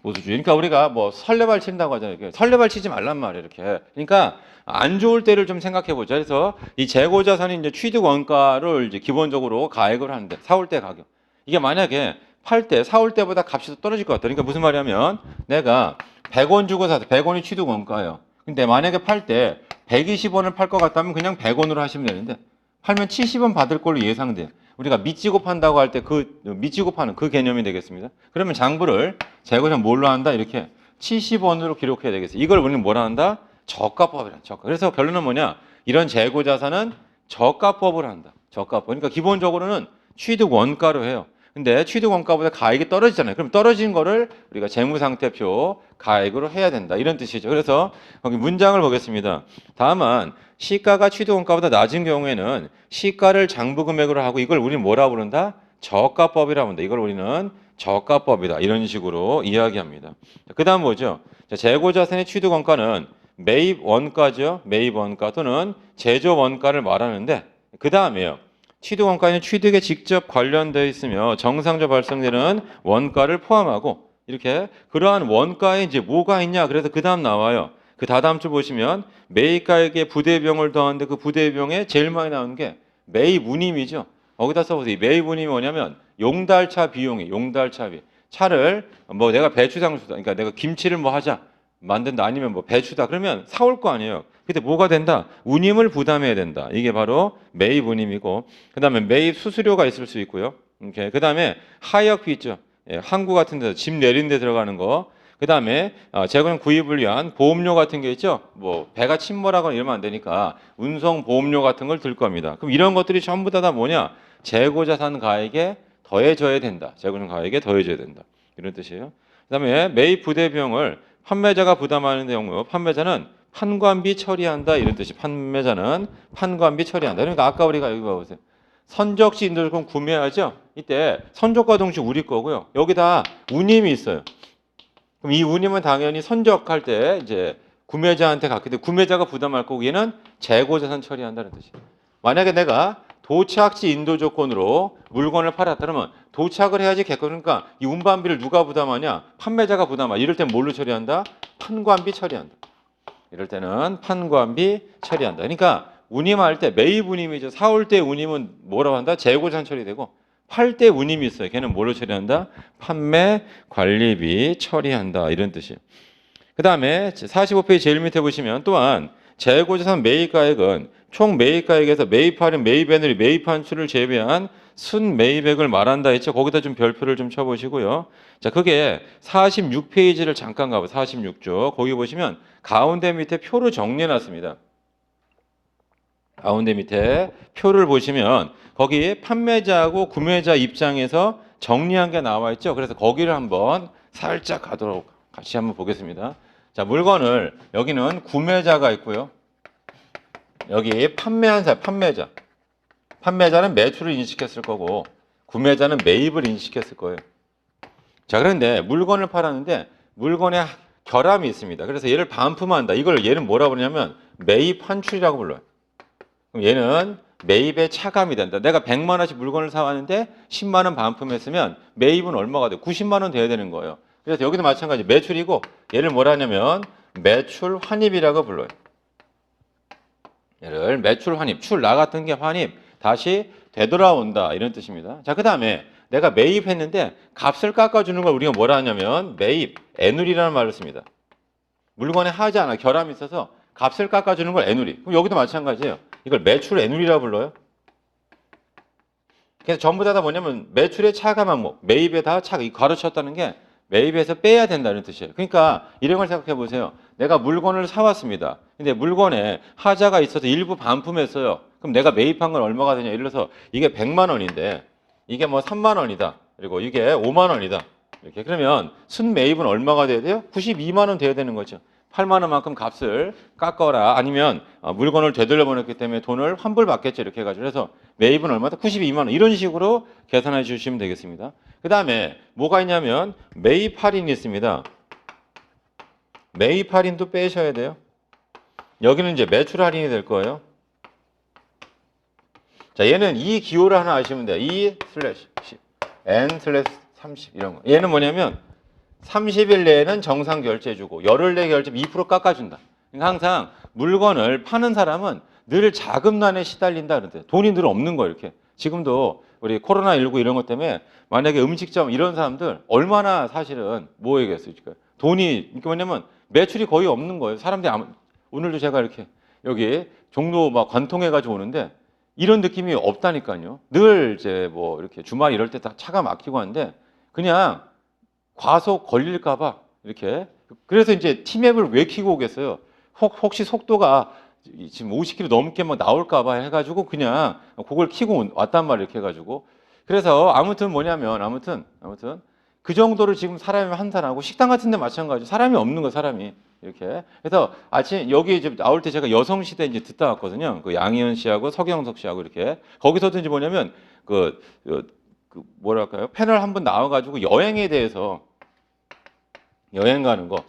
보수주의. 그러니까 우리가 뭐 설레발 친다고 하잖아요. 이렇게. 설레발 치지 말란 말이에요. 이렇게. 그러니까 안 좋을 때를 좀 생각해 보자. 그래서 이 재고자산이 이제 취득 원가를 이제 기본적으로 가액을 하는데 사올 때 가격. 이게 만약에 팔 때 사올 때보다 값이 더 떨어질 것 같다. 그러니까 무슨 말이냐면 내가 100원 주고 사서 100원이 취득 원가예요. 근데 만약에 팔 때 120원을 팔 것 같다면 그냥 100원으로 하시면 되는데 팔면 70원 받을 걸로 예상돼. 우리가 미치고 판다고 할 때 미치고 파는 그 개념이 되겠습니다. 그러면 장부를 재고자산 뭘로 한다? 이렇게 70원으로 기록해야 되겠어요. 이걸 우리는 뭐라 한다? 저가법이라. 저가. 그래서 결론은 뭐냐? 이런 재고자산은 저가법을 한다. 저가법. 그러니까 기본적으로는 취득 원가로 해요. 근데 취득 원가보다 가액이 떨어지잖아요. 그럼 떨어진 거를 우리가 재무상태표 가액으로 해야 된다. 이런 뜻이죠. 그래서 거기 문장을 보겠습니다. 다만 시가가 취득 원가보다 낮은 경우에는 시가를 장부 금액으로 하고 이걸 우리는 뭐라 부른다? 저가법이라고 한다. 이걸 우리는 저가법이다. 이런 식으로 이야기합니다. 그 다음 뭐죠? 재고자산의 취득 원가는 매입 원가죠. 매입 원가 또는 제조 원가를 말하는데 그 다음에요. 취득 원가는 취득에 직접 관련되어 있으며 정상적으로 발생되는 원가를 포함하고 이렇게 그러한 원가에 이제 뭐가 있냐 그래서 그 다음 나와요. 그 다음 줄 보시면 매입가액에 부대비용을 더하는데 그 부대비용에 제일 많이 나오는 게 매입 운임이죠. 거기다 써보세요. 매입 운임이 뭐냐면 용달차 비용이 용달차 비용. 차를 뭐 내가 배추장수다. 그러니까 내가 김치를 뭐 하자 만든다 아니면 뭐 배추다 그러면 사올 거 아니에요. 근데 뭐가 된다? 운임을 부담해야 된다. 이게 바로 매입 운임이고 그다음에 매입 수수료가 있을 수 있고요. 이렇게 그다음에 하역비 있죠. 예, 항구 같은 데서 짐 내린 데 들어가는 거. 그다음에 재고용 구입을 위한 보험료 같은 게 있죠. 뭐 배가 침몰하거나 이러면 안 되니까 운송 보험료 같은 걸 들 겁니다. 그럼 이런 것들이 전부 다 뭐냐? 재고자산 가액에 더해져야 된다. 재고자산 가액에 더해져야 된다. 이런 뜻이에요. 그다음에 매입 부대 비용을 판매자가 부담하는 경우 판매자는 판관비 처리한다 이런 뜻이 판매자는 판관비 처리한다. 그러니까 아까 우리가 여기 봐보세요. 선적시 인도조건 구매하죠. 이때 선적과 동시에 우리 거고요. 여기다 운임이 있어요. 그럼 이 운임은 당연히 선적할 때 이제 구매자한테 갔기 때문에 구매자가 부담할 거고 얘는 재고자산 처리한다는 뜻이에요. 만약에 내가 도착시 인도 조건으로 물건을 팔았다 그러면 도착을 해야지 객관 그러니까 이 운반비를 누가 부담하냐? 판매자가 부담하. 이럴 땐 뭘로 처리한다? 판관비 처리한다. 이럴 때는 판관비 처리한다. 그러니까 운임할 때 매입 운임이죠. 사올 때 운임은 뭐라고 한다? 재고전 처리되고 팔 때 운임이 있어요. 걔는 뭐로 처리한다? 판매 관리비 처리한다. 이런 뜻이에요. 그 다음에 45페이지 제일 밑에 보시면 또한 재고자산 매입가액은 총 매입가액에서 매입할인, 매입에너리, 매입한출을 제외한 순매입액을 말한다 했죠. 거기다 좀 별표를 좀 쳐보시고요. 자, 그게 46페이지를 잠깐 가보 46조. 거기 보시면 가운데 밑에 표를 정리해놨습니다. 가운데 밑에 표를 보시면 거기 판매자하고 구매자 입장에서 정리한 게 나와 있죠. 그래서 거기를 한번 살짝 가도록 같이 한번 보겠습니다. 자, 물건을 여기는 구매자가 있고요. 여기 판매한 사람, 판매자. 판매자는 매출을 인식했을 거고 구매자는 매입을 인식했을 거예요. 자, 그런데 물건을 팔았는데 물건에 결함이 있습니다. 그래서 얘를 반품한다. 이걸 얘는 뭐라고 그러냐면 매입 환출이라고 불러요. 그럼 얘는 매입에 차감이 된다. 내가 100만 원씩 물건을 사왔는데 10만 원 반품했으면 매입은 얼마가 돼? 90만 원 돼야 되는 거예요. 그래서 여기도 마찬가지 매출이고 얘를 뭐라 하냐면 매출 환입이라고 불러요. 얘를 매출 환입, 출 나갔던 게 환입, 다시 되돌아온다 이런 뜻입니다. 자, 그 다음에 내가 매입했는데 값을 깎아주는 걸 우리가 뭐라 하냐면 매입, 애누리라는 말을 씁니다. 물건에 하지 않아 결함이 있어서 값을 깎아주는 걸 애누리. 그럼 여기도 마찬가지예요. 이걸 매출 애누리라고 불러요. 그래서 전부 다 뭐냐면 매출의 차감 항목, 매입에 다 차감, 이 가로쳤다는 게 매입에서 빼야 된다는 뜻이에요. 그러니까 이런 걸 생각해 보세요. 내가 물건을 사왔습니다. 근데 물건에 하자가 있어서 일부 반품했어요. 그럼 내가 매입한 건 얼마가 되냐? 예를 들어서 이게 100만 원인데 이게 뭐 3만 원이다. 그리고 이게 5만 원이다. 이렇게 그러면 순매입은 얼마가 돼야 돼요? 92만 원 돼야 되는 거죠. 8만 원만큼 값을 깎거라 아니면 물건을 되돌려 보냈기 때문에 돈을 환불받겠죠. 이렇게 해가지고 그래서 매입은 얼마다? 92만 원 이런 식으로 계산해 주시면 되겠습니다. 그 다음에 뭐가 있냐면 매입 할인이 있습니다. 매입 할인도 빼셔야 돼요. 여기는 이제 매출 할인이 될 거예요. 자, 얘는 이 기호를 하나 아시면 돼요. 2/10, N/30 이런 거. 얘는 뭐냐면 30일 내에는 정상 결제해주고 열흘 내 결제 2% 깎아준다. 그러니까 항상 물건을 파는 사람은 늘 자금난에 시달린다 그러는데 돈이 늘 없는 거예요. 이렇게 지금도 우리 코로나19 이런 것 때문에 만약에 음식점 이런 사람들 얼마나 사실은 뭐이겠어요. 돈이 이게 뭐냐면 매출이 거의 없는 거예요. 사람들이 오늘도 제가 이렇게 여기 종로 막 관통해가지고 오는데 이런 느낌이 없다니까요. 늘 이제 뭐 이렇게 주말 이럴 때 다 차가 막히고 하는데 그냥 과속 걸릴까봐 이렇게 그래서 이제 T맵을 왜 켜고 오겠어요? 혹시 속도가 지금 50km 넘게 막 나올까봐 해가지고 그냥 그걸 켜고 왔단 말이에요. 이렇게 해가지고 그래서 아무튼 뭐냐면 아무튼 그 정도로 지금 사람이 한산하고 식당 같은데 마찬가지 사람이 없는 거 사람이 이렇게 그래서 아침 여기 이제 나올 때 제가 여성시대 이제 듣다 왔거든요. 그 양희은 씨하고 서경석 씨하고 이렇게 거기서도 이제 뭐냐면 그 뭐랄까요 패널 한번 나와가지고 여행에 대해서 여행 가는 거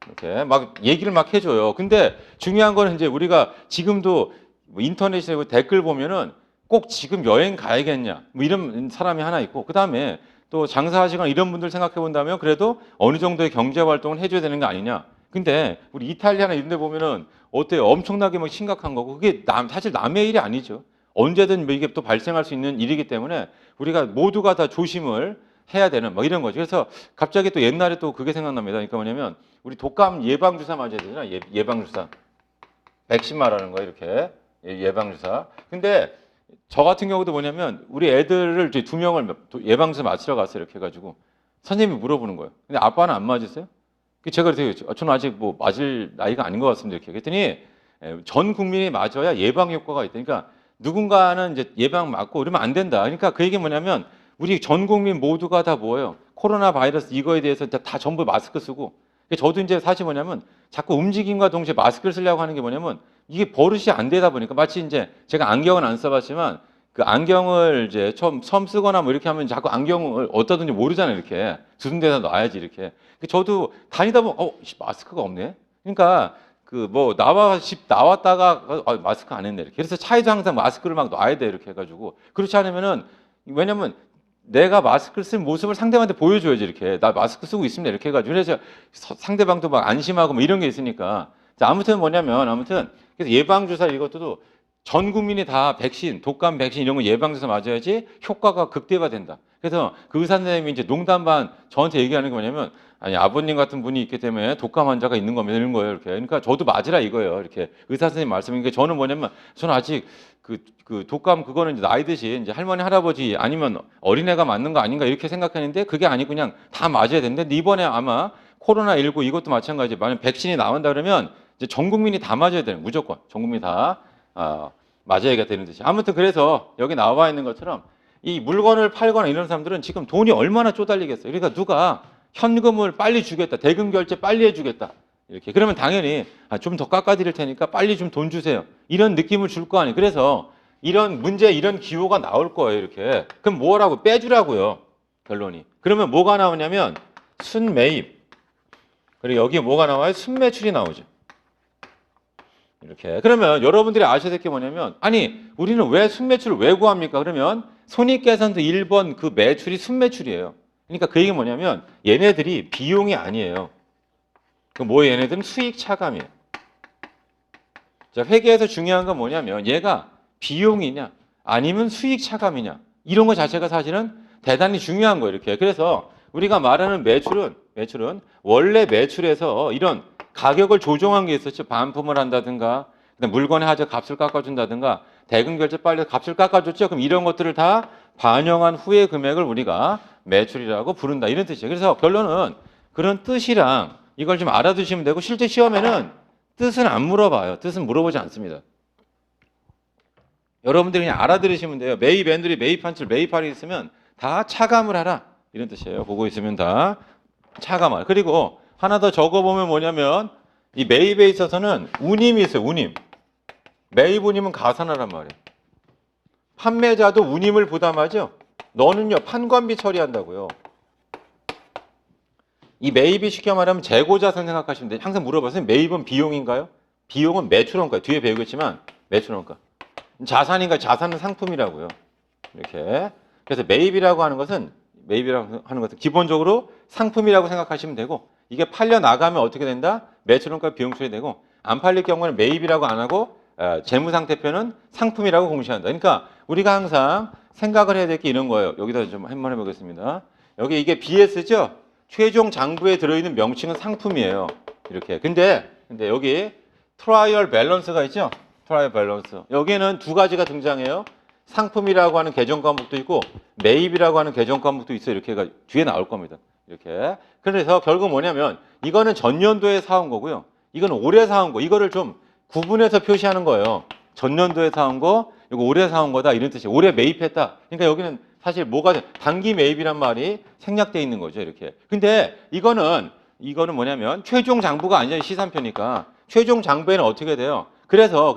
이렇게 막 얘기를 막 해줘요. 근데 중요한 거는 이제 우리가 지금도 뭐 인터넷에 댓글 보면은 꼭 지금 여행 가야겠냐 뭐 이런 사람이 하나 있고 그 다음에 또 장사하시거나 이런 분들 생각해 본다면 그래도 어느 정도의 경제 활동을 해줘야 되는 거 아니냐. 근데 우리 이탈리아나 이런 데 보면은 어때요? 엄청나게 막 심각한 거고 그게 사실 남의 일이 아니죠. 언제든 뭐 이게 또 발생할 수 있는 일이기 때문에 우리가 모두가 다 조심을 해야 되는 뭐 이런 거죠. 그래서 갑자기 또 옛날에 또 그게 생각납니다. 그러니까 뭐냐면 우리 독감 예방 주사 맞아야 되잖아. 예방 주사. 백신 말하는 거예요. 이렇게 예방 주사. 근데 저 같은 경우도 뭐냐면 우리 애들을 이제 2명을 예방 주사 맞으러 갔어요. 이렇게 해가지고 선생님이 물어보는 거예요. 근데 아빠는 안 맞으세요? 제가 그랬어요. 저는 아직 뭐 맞을 나이가 아닌 것 같습니다. 이렇게 그랬더니 전 국민이 맞아야 예방 효과가 있다. 그러니까 누군가는 이제 예방 맞고 이러면 안 된다. 그러니까 그 얘기 뭐냐면 우리 전 국민 모두가 다 뭐예요? 코로나 바이러스 이거에 대해서 다 전부 마스크 쓰고 저도 이제 사실 뭐냐면 자꾸 움직임과 동시에 마스크를 쓰려고 하는 게 뭐냐면 이게 버릇이 안 되다 보니까 마치 이제 제가 안경은 안 써봤지만 그 안경을 이제 처음 쓰거나 뭐 이렇게 하면 자꾸 안경을 어디다 둔지 모르잖아요. 이렇게 두둔 데다 놔야지 이렇게. 저도 다니다 보면 마스크가 없네. 그러니까 그 뭐 집 나왔다가 마스크 안 했네 이렇게. 그래서 차에도 항상 마스크를 막 놔야 돼 이렇게 해가지고 그렇지 않으면은 왜냐면 내가 마스크를 쓴 모습을 상대방한테 보여줘야지 이렇게 나 마스크 쓰고 있습니다 이렇게 해가지고 그래서 상대방도 막 안심하고 뭐 이런 게 있으니까 자, 아무튼 뭐냐면 아무튼 그래서 예방주사 이것도 전 국민이 다 백신, 독감 백신 이런 거 예방주사 맞아야지 효과가 극대화된다. 그래서 그 의사 선생님이 이제 농담 반 저한테 얘기하는 게 뭐냐면 아니 아버님 같은 분이 있기 때문에 독감 환자가 있는 겁니다 이런 거예요 이렇게. 그러니까 저도 맞으라 이거예요 이렇게 의사 선생님 말씀인 게 저는 뭐냐면 저는 아직 그 독감 그거는 이제 나이 드신 이제 할머니 할아버지 아니면 어린애가 맞는 거 아닌가 이렇게 생각했는데 그게 아니고 그냥 다 맞아야 되는데 이번에 아마 코로나19 이것도 마찬가지. 만약 백신이 나온다 그러면 이제 전 국민이 다 맞아야 되는 무조건 전 국민이 다 맞아야 되는 뜻이. 아무튼 그래서 여기 나와 있는 것처럼 이 물건을 팔거나 이런 사람들은 지금 돈이 얼마나 쪼달리겠어요. 그러니까 누가 현금을 빨리 주겠다, 대금 결제 빨리 해주겠다 이렇게 그러면 당연히 좀 더 깎아드릴 테니까 빨리 좀 돈 주세요 이런 느낌을 줄 거 아니에요. 그래서 이런 문제, 이런 기호가 나올 거예요 이렇게. 그럼 뭐라고 빼주라고요 결론이. 그러면 뭐가 나오냐면 순매입. 그리고 여기 뭐가 나와요? 순매출이 나오죠. 이렇게. 그러면 여러분들이 아셔야 될 게 뭐냐면 아니 우리는 왜 순매출을 왜 구합니까? 그러면 손익계산도 1번 그 매출이 순매출이에요. 그러니까 그 얘기 뭐냐면 얘네들이 비용이 아니에요. 그 뭐예요? 얘네들은 수익 차감이에요. 자, 회계에서 중요한 건 뭐냐면 얘가 비용이냐 아니면 수익 차감이냐 이런 거 자체가 사실은 대단히 중요한 거예요. 이렇게. 그래서 우리가 말하는 매출은 원래 매출에서 이런 가격을 조정한 게 있었죠. 반품을 한다든가 그다음 물건의 하자 값을 깎아준다든가 대금 결제 빨리 값을 깎아줬죠. 그럼 이런 것들을 다 반영한 후의 금액을 우리가 매출이라고 부른다 이런 뜻이에요. 그래서 결론은 그런 뜻이랑 이걸 좀 알아두시면 되고 실제 시험에는 뜻은 안 물어봐요. 뜻은 물어보지 않습니다. 여러분들이 그냥 알아들으시면 돼요. 매입 엔드리 매입한 출 매입할이 있으면 다 차감을 하라 이런 뜻이에요. 보고 있으면 다 차감할. 그리고 하나 더 적어보면 뭐냐면 이 매입에 있어서는 운임이 있어요. 운임. 매입 운임은 가산하란 말이에요. 판매자도 운임을 부담하죠. 너는요 판관비 처리한다고요. 이 매입이 쉽게 말하면 재고자산 생각하시면 돼요. 항상 물어봐서 매입은 비용인가요? 비용은 매출원가. 뒤에 배우겠지만 매출원가. 자산인가? 자산은 상품이라고요. 이렇게. 그래서 매입이라고 하는 것은 기본적으로 상품이라고 생각하시면 되고 이게 팔려 나가면 어떻게 된다? 매출원가 비용 처리되고 안 팔릴 경우는 매입이라고 안 하고 재무상태표는 상품이라고 공시한다. 그러니까 우리가 항상 생각을 해야 될 게 이런 거예요. 여기다 좀 한번 해보겠습니다. 여기 이게 BS죠? 최종 장부에 들어있는 명칭은 상품이에요. 이렇게. 근데 여기 트라이얼 밸런스가 있죠? 트라이얼 밸런스. 여기에는 두 가지가 등장해요. 상품이라고 하는 개정 과목도 있고 매입이라고 하는 개정 과목도 있어요. 이렇게가 뒤에 나올 겁니다. 이렇게. 그래서 결국 뭐냐면 이거는 전년도에 사온 거고요. 이거는 올해 사온 거. 이거를 좀 구분해서 표시하는 거예요. 전년도에 사온 거, 이거 올해 사온 거다 이런 뜻이에요. 올해 매입했다. 그러니까 여기는 사실 뭐가 단기 매입이란 말이 생략되어 있는 거죠. 이렇게. 근데 이거는 뭐냐면 최종 장부가 아니잖아요. 시산표니까. 최종 장부에는 어떻게 돼요? 그래서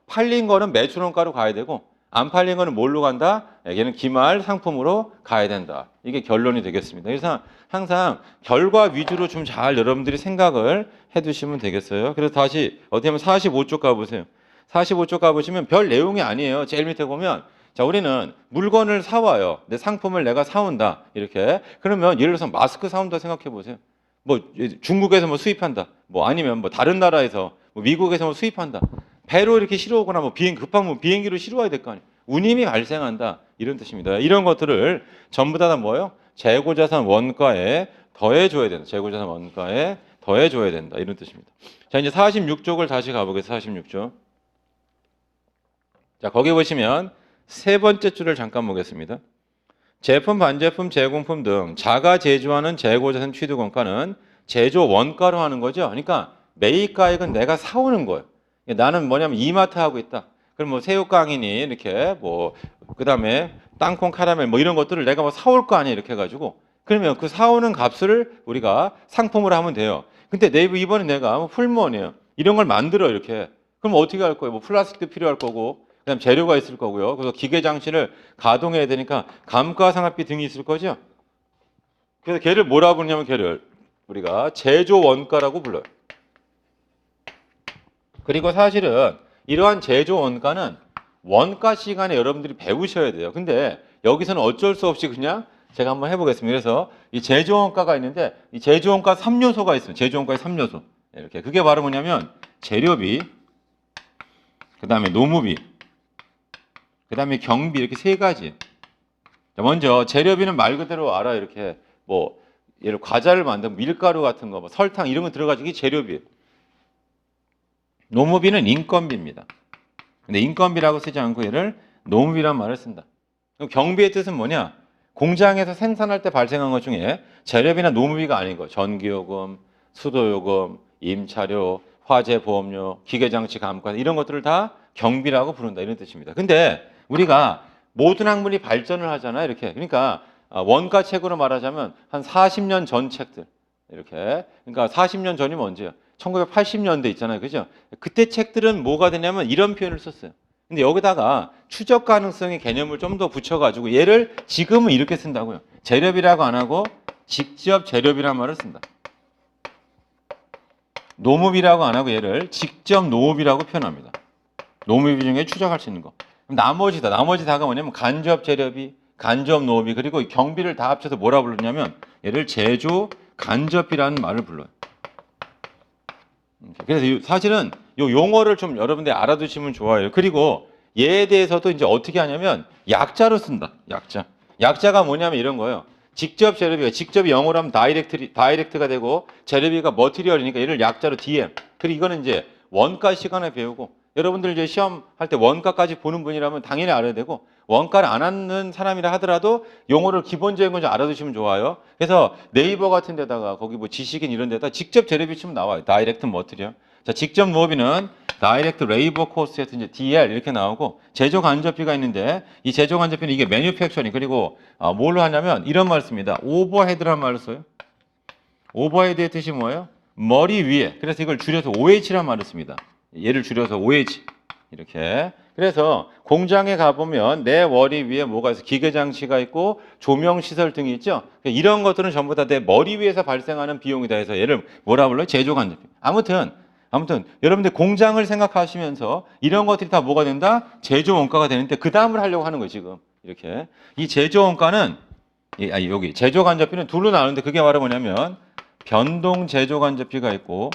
팔린 거는 매출원가로 가야 되고 안 팔린 거는 뭘로 간다? 얘는 기말 상품으로 가야 된다. 이게 결론이 되겠습니다. 그래서 항상 결과 위주로 좀 잘 여러분들이 생각을 해두시면 되겠어요. 그래서 다시 어디 하면 45쪽 가보세요. 45쪽 가보시면 별 내용이 아니에요. 제일 밑에 보면 자 우리는 물건을 사와요. 내 상품을 내가 사온다. 이렇게. 그러면 예를 들어서 마스크 사온다 생각해 보세요. 뭐 중국에서 뭐 수입한다. 뭐 아니면 뭐 다른 나라에서 뭐 미국에서 뭐 수입한다. 배로 이렇게 실어오거나 뭐 급하면 뭐 비행기로 실어와야 될 거 아니에요. 운임이 발생한다. 이런 뜻입니다. 이런 것들을 전부 다 뭐예요? 재고자산 원가에 더해줘야 된다. 재고자산 원가에 더해줘야 된다. 이런 뜻입니다. 자 이제 46쪽을 다시 가보겠습니다. 46쪽. 자 거기 보시면 세 번째 줄을 잠깐 보겠습니다. 제품, 반제품, 제공품 등 자가 제조하는 재고자산 취득원가는 제조 원가로 하는 거죠. 그러니까 매입가액은 내가 사오는 거예요. 나는 뭐냐면 이마트 하고 있다. 그럼 뭐 새우깡이니 이렇게 뭐 그다음에 땅콩 카라멜 뭐 이런 것들을 내가 뭐 사올 거 아니에요. 이렇게 해가지고 그러면 그 사오는 값을 우리가 상품으로 하면 돼요. 근데 이번에 내가 뭐 풀무원이에요. 이런 걸 만들어 이렇게. 그럼 어떻게 할 거예요? 뭐 플라스틱도 필요할 거고 그다음 재료가 있을 거고요. 그래서 기계 장치를 가동해야 되니까 감가상각비 등이 있을 거죠. 그래서 걔를 뭐라 부르냐면 걔를 우리가 제조 원가라고 불러요. 그리고 사실은 이러한 제조 원가는 원가 시간에 여러분들이 배우셔야 돼요. 근데 여기서는 어쩔 수 없이 그냥 제가 한번 해보겠습니다. 그래서 이 제조 원가가 있는데 이 제조 원가 3요소가 있어요. 제조 원가의 3요소. 이렇게. 그게 바로 뭐냐면 재료비, 그 다음에 노무비, 그 다음에 경비 이렇게 세 가지. 자, 먼저 재료비는 말 그대로 알아요. 이렇게 뭐 예를 과자를 만든 밀가루 같은 거, 뭐 설탕 이런 거 들어가지고 이게 재료비. 노무비는 인건비입니다. 근데 인건비라고 쓰지 않고 얘를 노무비란 말을 쓴다. 그럼 경비의 뜻은 뭐냐? 공장에서 생산할 때 발생한 것 중에 재료비나 노무비가 아닌 거, 전기요금, 수도요금, 임차료, 화재 보험료, 기계장치 감가 이런 것들을 다 경비라고 부른다 이런 뜻입니다. 근데 우리가 모든 학문이 발전을 하잖아요. 이렇게. 그러니까 원가책으로 말하자면 한 40년 전 책들 이렇게. 그러니까 40년 전이면 언제요? 1980년대 있잖아요. 그죠? 그때 책들은 뭐가 되냐면 이런 표현을 썼어요. 근데 여기다가 추적 가능성의 개념을 좀 더 붙여가지고 얘를 지금은 이렇게 쓴다고요. 재료비라고 안 하고 직접 재료비란 말을 쓴다. 노무비라고 안 하고 얘를 직접 노무비라고 표현합니다. 노무비 중에 추적할 수 있는 거. 그럼 나머지 다가 뭐냐면 간접 재료비, 간접 노무비 그리고 경비를 다 합쳐서 뭐라 부르냐면 얘를 제조 간접비라는 말을 불러요. 그래서 사실은 요 용어를 좀 여러분들이 알아두시면 좋아요. 그리고 얘에 대해서도 이제 어떻게 하냐면 약자로 쓴다. 약자가 뭐냐면 이런 거예요. 직접 재료비가 직접이 영어로 하면 다이렉트가 되고 재료비가 머티리얼이니까 얘를 약자로 DM. 그리고 이거는 이제 원가 시간에 배우고 여러분들 이제 시험 할 때 원가까지 보는 분이라면 당연히 알아야 되고 원가를 안 하는 사람이라 하더라도 용어를 기본적인 건 좀 알아두시면 좋아요. 그래서 네이버 같은 데다가 거기 뭐 지식인 이런 데다 직접 재료비 치면 나와요. 다이렉트 머티리얼. 자, 직접 노비는 다이렉트 레이버 코스트에서 이제 DL 이렇게 나오고 제조 간접비가 있는데 이 제조 간접비는 이게 매뉴팩처링 그리고 뭘로 하냐면 이런 말 씁니다. 오버헤드란 말을 써요. 오버헤드의 뜻이 뭐예요? 머리 위에. 그래서 이걸 줄여서 OH란 말을 씁니다. 얘를 줄여서 OH 이렇게. 그래서 공장에 가보면 내 머리 위에 뭐가 있어? 기계장치가 있고 조명시설 등이 있죠. 이런 것들은 전부 다 내 머리 위에서 발생하는 비용이다 해서 얘를 뭐라 불러요? 제조간접비. 아무튼 여러분들 공장을 생각하시면서 이런 것들이 다 뭐가 된다? 제조원가가 되는데 그 다음을 하려고 하는 거예요 지금. 이렇게. 이 제조원가는 여기 제조간접비는 둘로 나누는데 그게 바로 뭐냐면 변동 제조간접비가 있고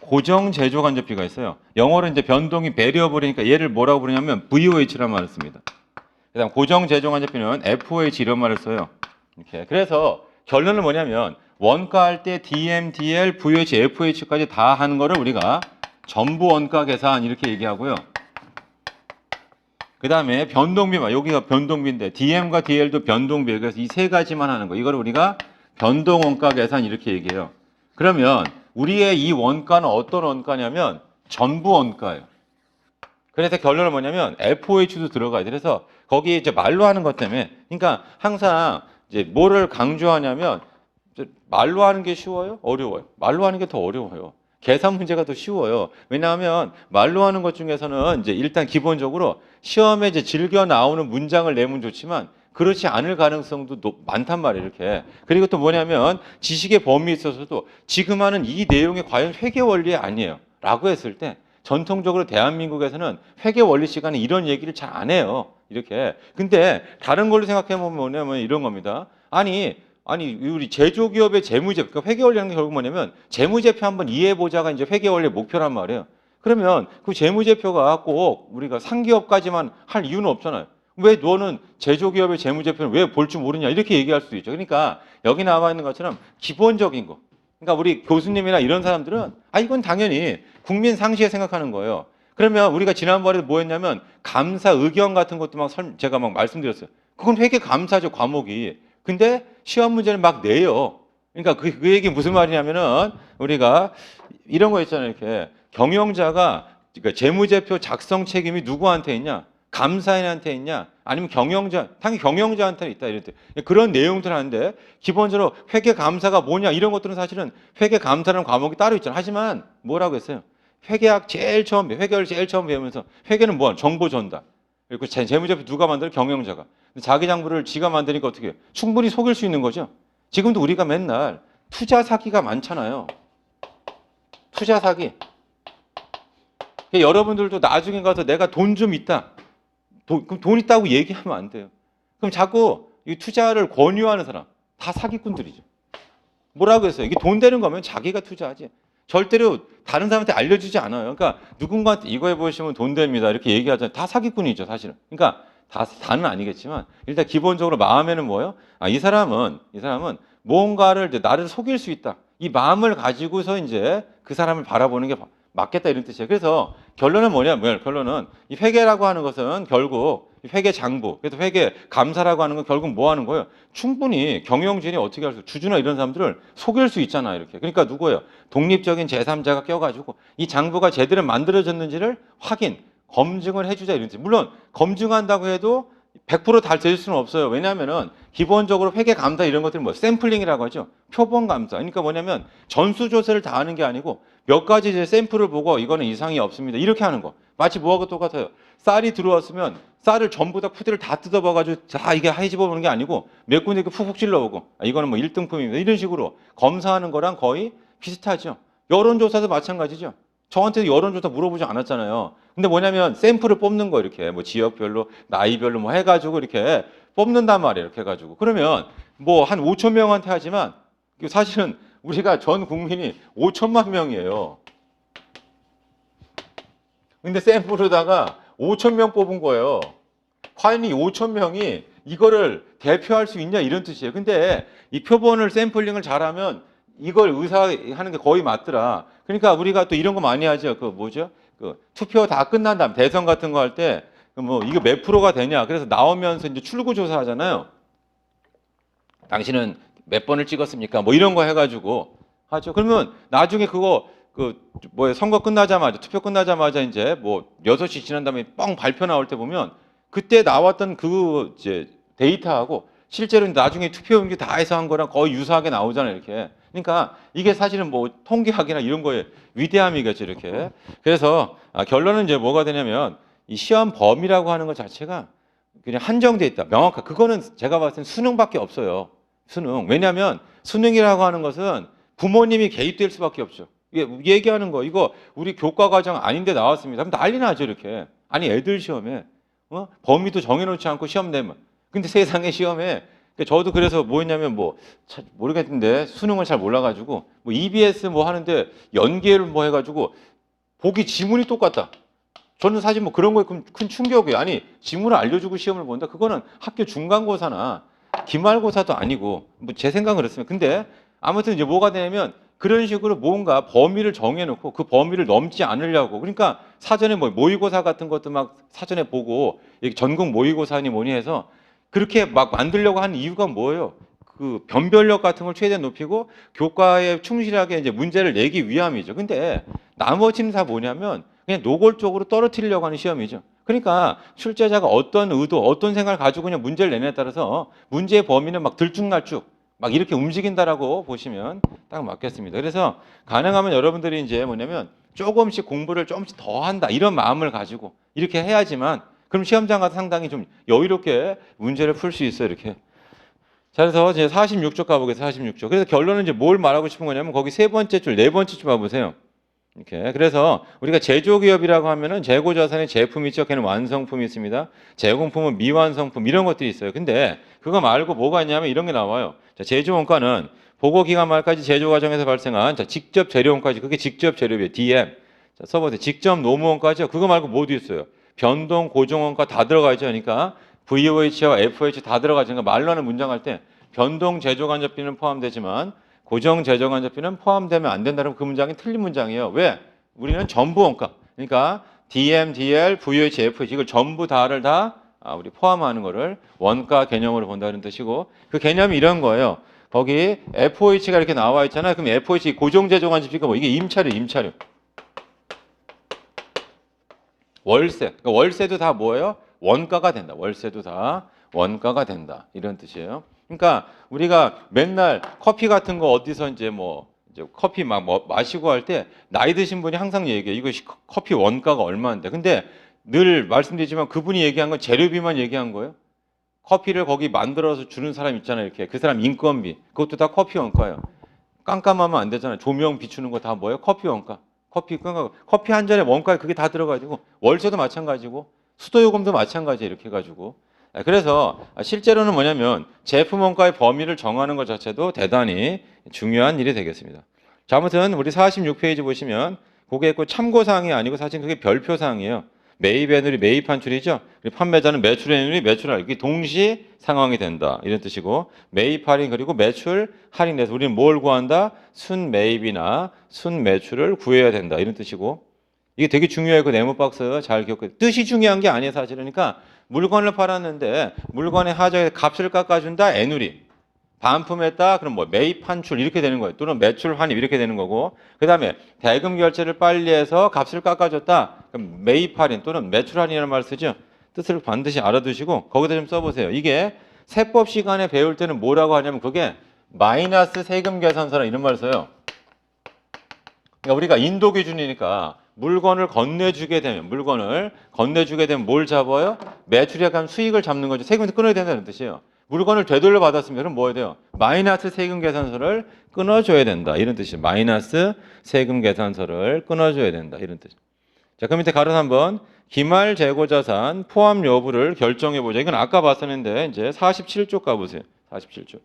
고정 제조간접비가 있어요. 영어로 이제 변동이 베리어블이니까 얘를 뭐라고 부르냐면 VOH란 말을 씁니다. 그다음 고정 제조간접비는 FOH 이런 말을 써요. 이렇게. 그래서 결론은 뭐냐면 원가할 때 DM, DL, VOH, FOH까지 다 하는 거를 우리가 전부 원가 계산 이렇게 얘기하고요. 그 다음에 변동비, 여기가 변동비인데 DM과 DL도 변동비, 그래서 이 세 가지만 하는 거. 이걸 우리가 변동원가 계산 이렇게 얘기해요. 그러면 우리의 이 원가는 어떤 원가냐면 전부 원가예요. 그래서 결론은 뭐냐면 FOH도 들어가야 돼. 그래서 거기 이제 말로 하는 것 때문에, 그러니까 항상 이제 뭐를 강조하냐면 말로 하는 게 쉬워요? 어려워요? 말로 하는 게 더 어려워요. 계산 문제가 더 쉬워요. 왜냐하면 말로 하는 것 중에서는 이제 일단 기본적으로 시험에 이제 즐겨 나오는 문장을 내면 좋지만 그렇지 않을 가능성도 많단 말이에요. 이렇게. 그리고 또 뭐냐면 지식의 범위에 있어서도 지금 하는 이 내용이 과연 회계 원리 아니에요. 라고 했을 때 전통적으로 대한민국에서는 회계 원리 시간에 이런 얘기를 잘 안 해요. 이렇게. 근데 다른 걸로 생각해 보면 뭐냐면 이런 겁니다. 아니 우리 제조기업의 재무제표, 그러니까 회계원리라는 게 결국 뭐냐면 재무제표 한번 이해해보자가 이제 회계원리의 목표란 말이에요. 그러면 그 재무제표가 꼭 우리가 상기업까지만 할 이유는 없잖아요. 왜 너는 제조기업의 재무제표는 왜 볼 줄 모르냐 이렇게 얘기할 수도 있죠. 그러니까 여기 나와 있는 것처럼 기본적인 거. 그러니까 우리 교수님이나 이런 사람들은 이건 당연히 국민 상시에 생각하는 거예요. 그러면 우리가 지난번에도 뭐 했냐면 감사 의견 같은 것도 제가 막 말씀드렸어요. 그건 회계 감사죠, 과목이. 근데 시험 문제는 막 내요. 그러니까 그 얘기 무슨 말이냐면은 우리가 이런 거 있잖아요. 이렇게 경영자가 그러니까 재무제표 작성 책임이 누구한테 있냐? 감사인한테 있냐? 아니면 당연히 경영자한테 있다 이럴 때 그런 내용들 하는데 기본적으로 회계 감사가 뭐냐 이런 것들은 사실은 회계 감사라는 과목이 따로 있잖아요. 하지만 뭐라고 했어요? 회계학 회계를 제일 처음 배우면서 회계는 뭐야? 정보 전달. 그리고 재무제표 누가 만들어? 경영자가. 자기 장부를 지가 만드니까 어떻게 해요? 충분히 속일 수 있는 거죠. 지금도 우리가 맨날 투자 사기가 많잖아요. 투자 사기. 여러분들도 나중에 가서 내가 돈 좀 있다. 돈 있다고 얘기하면 안 돼요. 그럼 자꾸 이 투자를 권유하는 사람 다 사기꾼들이죠. 뭐라고 했어요? 이게 돈 되는 거면 자기가 투자하지. 절대로 다른 사람한테 알려주지 않아요. 그러니까 누군가한테 이거 해보시면 돈 됩니다. 이렇게 얘기하잖아요. 다 사기꾼이죠, 사실은. 그러니까 다는 아니겠지만 일단 기본적으로 마음에는 뭐예요? 이 사람은 무언가를 나를 속일 수 있다. 이 마음을 가지고서 이제 그 사람을 바라보는 게 맞겠다 이런 뜻이에요. 그래서 결론은 뭐냐면 결론은 이 회계라고 하는 것은 결국 회계 장부, 그래서 회계 감사라고 하는 건 결국 뭐 하는 거예요? 충분히 경영진이 어떻게 할 수, 주주나 이런 사람들을 속일 수 있잖아요, 이렇게. 그러니까 누구예요? 독립적인 제3자가 껴가지고 이 장부가 제대로 만들어졌는지를 확인, 검증을 해주자 이런 뜻. 물론 검증한다고 해도 100%다 될 수는 없어요. 왜냐하면은 기본적으로 회계 감사 이런 것들은 뭐 샘플링이라고 하죠. 표본 감사. 그러니까 뭐냐면 전수조사를 다 하는 게 아니고 몇 가지 이제 샘플을 보고 이거는 이상이 없습니다. 이렇게 하는 거. 마치 뭐하고 똑같아요. 쌀이 들어왔으면 쌀을 전부 다 푸대를 다 뜯어봐가지고 다 이게 헤집어 보는 게 아니고 몇 군데 이렇게 푹푹 찔러보고 이거는 뭐 1등품입니다. 이런 식으로 검사하는 거랑 거의 비슷하죠. 여론조사도 마찬가지죠. 저한테 여론조사 물어보지 않았잖아요. 근데 뭐냐면 샘플을 뽑는 거 이렇게 뭐 지역별로 나이별로 뭐 해가지고 이렇게 뽑는단 말이에요. 이렇게 해가지고 그러면 뭐 한 5천 명한테 하지만 사실은 우리가 전 국민이 5천만 명이에요. 근데 샘플로다가 5천 명 뽑은 거예요. 과연 이 5천 명이 이거를 대표할 수 있냐 이런 뜻이에요. 근데 이 표본을 샘플링을 잘하면 이걸 의사하는 게 거의 맞더라. 그러니까 우리가 또 이런 거 많이 하죠. 그 뭐죠? 그 투표 다 끝난 다음 대선 같은 거 할 때 뭐 이거 몇 프로가 되냐. 그래서 나오면서 이제 출구 조사하잖아요. 당신은 몇 번을 찍었습니까? 뭐 이런 거 해가지고 하죠. 그러면 나중에 그거 선거 끝나자마자 투표 끝나자마자 이제 뭐 6시 지난 다음에 뻥 발표 나올 때 보면 그때 나왔던 그 이제 데이터하고 실제로 나중에 투표용지 다 해서 한 거랑 거의 유사하게 나오잖아요, 이렇게. 그러니까 이게 사실은 뭐 통계학이나 이런 거에 위대함이겠죠, 이렇게. 그래서 결론은 이제 뭐가 되냐면 이 시험 범위라고 하는 것 자체가 그냥 한정돼 있다. 명확한. 그거는 제가 봤을 땐 수능밖에 없어요. 수능. 왜냐하면 수능이라고 하는 것은 부모님이 개입될 수밖에 없죠. 얘기하는 거 이거 우리 교과 과정 아닌데 나왔습니다. 그럼 난리 나죠, 이렇게. 아니 애들 시험에 범위도 정해놓지 않고 시험 내면. 근데 세상에 시험에 저도 그래서 뭐였냐면 뭐 모르겠는데 수능을 잘 몰라가지고 뭐 EBS 뭐 하는데 연계를 뭐 해가지고 보기 지문이 똑같다. 저는 사실 뭐 그런 거에 큰 충격이에요. 아니 지문을 알려주고 시험을 본다. 그거는 학교 중간고사나 기말고사도 아니고 뭐 제 생각은 그렇습니다. 근데 아무튼 이제 뭐가 되냐면 그런 식으로 뭔가 범위를 정해놓고 그 범위를 넘지 않으려고. 그러니까 사전에 뭐 모의고사 같은 것도 막 사전에 보고 전국 모의고사니 뭐니 해서 그렇게 막 만들려고 하는 이유가 뭐예요? 그 변별력 같은 걸 최대한 높이고 교과에 충실하게 이제 문제를 내기 위함이죠. 근데 나머지는 다 뭐냐면 그냥 노골적으로 떨어뜨리려고 하는 시험이죠. 그러니까 출제자가 어떤 의도, 어떤 생각을 가지고 그냥 문제를 내냐에 따라서 문제의 범위는 막 들쭉날쭉 막 이렇게 움직인다라고 보시면 딱 맞겠습니다. 그래서 가능하면 여러분들이 이제 뭐냐면 조금씩 공부를 조금씩 더 한다 이런 마음을 가지고 이렇게 해야지만 그럼 시험장 가서 상당히 좀 여유롭게 문제를 풀 수 있어요. 이렇게. 자, 그래서 이제 46쪽 가보겠습니다. 46쪽. 그래서 결론은 이제 뭘 말하고 싶은 거냐면 거기 세 번째 줄, 네 번째 줄 봐보세요. 이렇게. 그래서 우리가 제조기업이라고 하면은 재고자산의 제품이 있죠. 걔는 완성품이 있습니다. 제공품은 미완성품 이런 것들이 있어요. 근데 그거 말고 뭐가 있냐면 이런 게 나와요. 자, 제조원가는 보고기간 말까지 제조 과정에서 발생한 직접 재료원까지 그게 직접 재료비예요. DM. 자, 써보세요. 직접 노무원까지요. 그거 말고 뭐도 있어요. 변동, 고정원가 다 들어가 있죠. 그러니까 VOH와 FOH 다 들어가죠. 그러니까 말로 하는 문장할 때 변동 제조간접비는 포함되지만 고정 제조간접비는 포함되면 안 된다는 그 문장이 틀린 문장이에요. 왜? 우리는 전부 원가. 그러니까 DM, DL, VOH, FOH 이걸 전부 다를 다 우리 포함하는 거를 원가 개념으로 본다는 뜻이고 그 개념이 이런 거예요. 거기 FOH가 이렇게 나와 있잖아요. 그럼 FOH 고정 제조간접비가 뭐 이게 임차료, 임차료. 월세. 그러니까 월세도 다 뭐예요? 원가가 된다. 월세도 다 원가가 된다. 이런 뜻이에요. 그러니까 우리가 맨날 커피 같은 거 어디서 이제 커피 막 마시고 할 때 나이 드신 분이 항상 얘기해요. 이거 커피 원가가 얼마인데. 근데 늘 말씀드리지만 그분이 얘기한 건 재료비만 얘기한 거예요. 커피를 거기 만들어서 주는 사람 있잖아요. 이렇게 그 사람 인건비. 그것도 다 커피 원가예요. 깜깜하면 안 되잖아요. 조명 비추는 거 다 뭐예요? 커피 원가. 커피 한 잔에 원가에 그게 다 들어가지고 월세도 마찬가지고 수도요금도 마찬가지예요. 이렇게 해가지고. 그래서 실제로는 뭐냐면 제품 원가의 범위를 정하는 것 자체도 대단히 중요한 일이 되겠습니다. 자, 아무튼 우리 46페이지 보시면 그게 꼭 참고사항이 아니고 사실 그게 별표사항이에요. 매입 애누리 매입 환출이죠. 그리고 판매자는 매출 애누리 매출 할인. 이게 동시 상황이 된다. 이런 뜻이고 매입 할인 그리고 매출 할인에서 우리는 뭘 구한다? 순매입이나 순매출을 구해야 된다. 이런 뜻이고 이게 되게 중요해요. 그 네모 박스 잘 기억해. 뜻이 중요한 게 아니에요. 사실은. 그러니까 물건을 팔았는데 물건의 하자에 값을 깎아준다. 애누리. 반품했다. 그럼 뭐 매입 환출 이렇게 되는 거예요. 또는 매출 환입 이렇게 되는 거고. 그다음에 대금 결제를 빨리 해서 값을 깎아줬다. 그럼 매입 할인 또는 매출 할인이라는 말을 쓰죠. 뜻을 반드시 알아두시고 거기다 좀 써보세요. 이게 세법 시간에 배울 때는 뭐라고 하냐면 그게 마이너스 세금 계산서라 이런 말을 써요. 그러니까 우리가 인도 기준이니까 물건을 건네주게 되면 뭘 잡아요? 매출에 관한 수익을 잡는 거죠. 세금에서 끊어야 된다는 뜻이에요. 물건을 되돌려 받았으면 그럼 뭐 해야 돼요? 마이너스 세금 계산서를 끊어줘야 된다. 이런 뜻이에요. 마이너스 세금 계산서를 끊어줘야 된다. 이런 뜻. 자, 그럼 밑에 가로 3번 기말 재고 자산 포함 여부를 결정해 보자. 이건 아까 봤었는데 이제 47쪽 가보세요. 47쪽.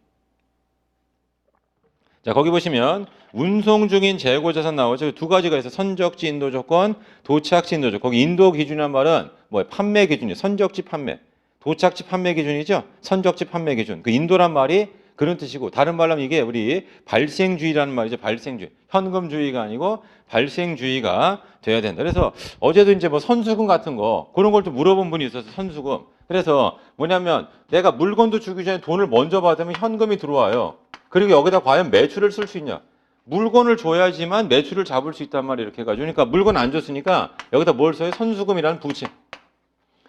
자, 거기 보시면 운송 중인 재고 자산 나오죠. 두 가지가 있어요. 선적지 인도 조건, 도착지 인도 조건. 거기 인도 기준이란 말은 뭐예요? 판매 기준이에요. 선적지 판매. 도착지 판매 기준이죠. 선적지 판매 기준. 그 인도란 말이 그런 뜻이고 다른 말로 하면 이게 우리 발생주의라는 말이죠. 발생주의. 현금주의가 아니고 발생주의가 돼야 된다. 그래서 어제도 이제 뭐 선수금 같은 거 그런 걸 좀 물어본 분이 있어서 선수금. 그래서 뭐냐면 내가 물건도 주기 전에 돈을 먼저 받으면 현금이 들어와요. 그리고 여기다 과연 매출을 쓸 수 있냐? 물건을 줘야지만 매출을 잡을 수 있단 말이에요. 이렇게 해가지고. 그러니까 물건 안 줬으니까 여기다 뭘 써요? 선수금이라는 부채.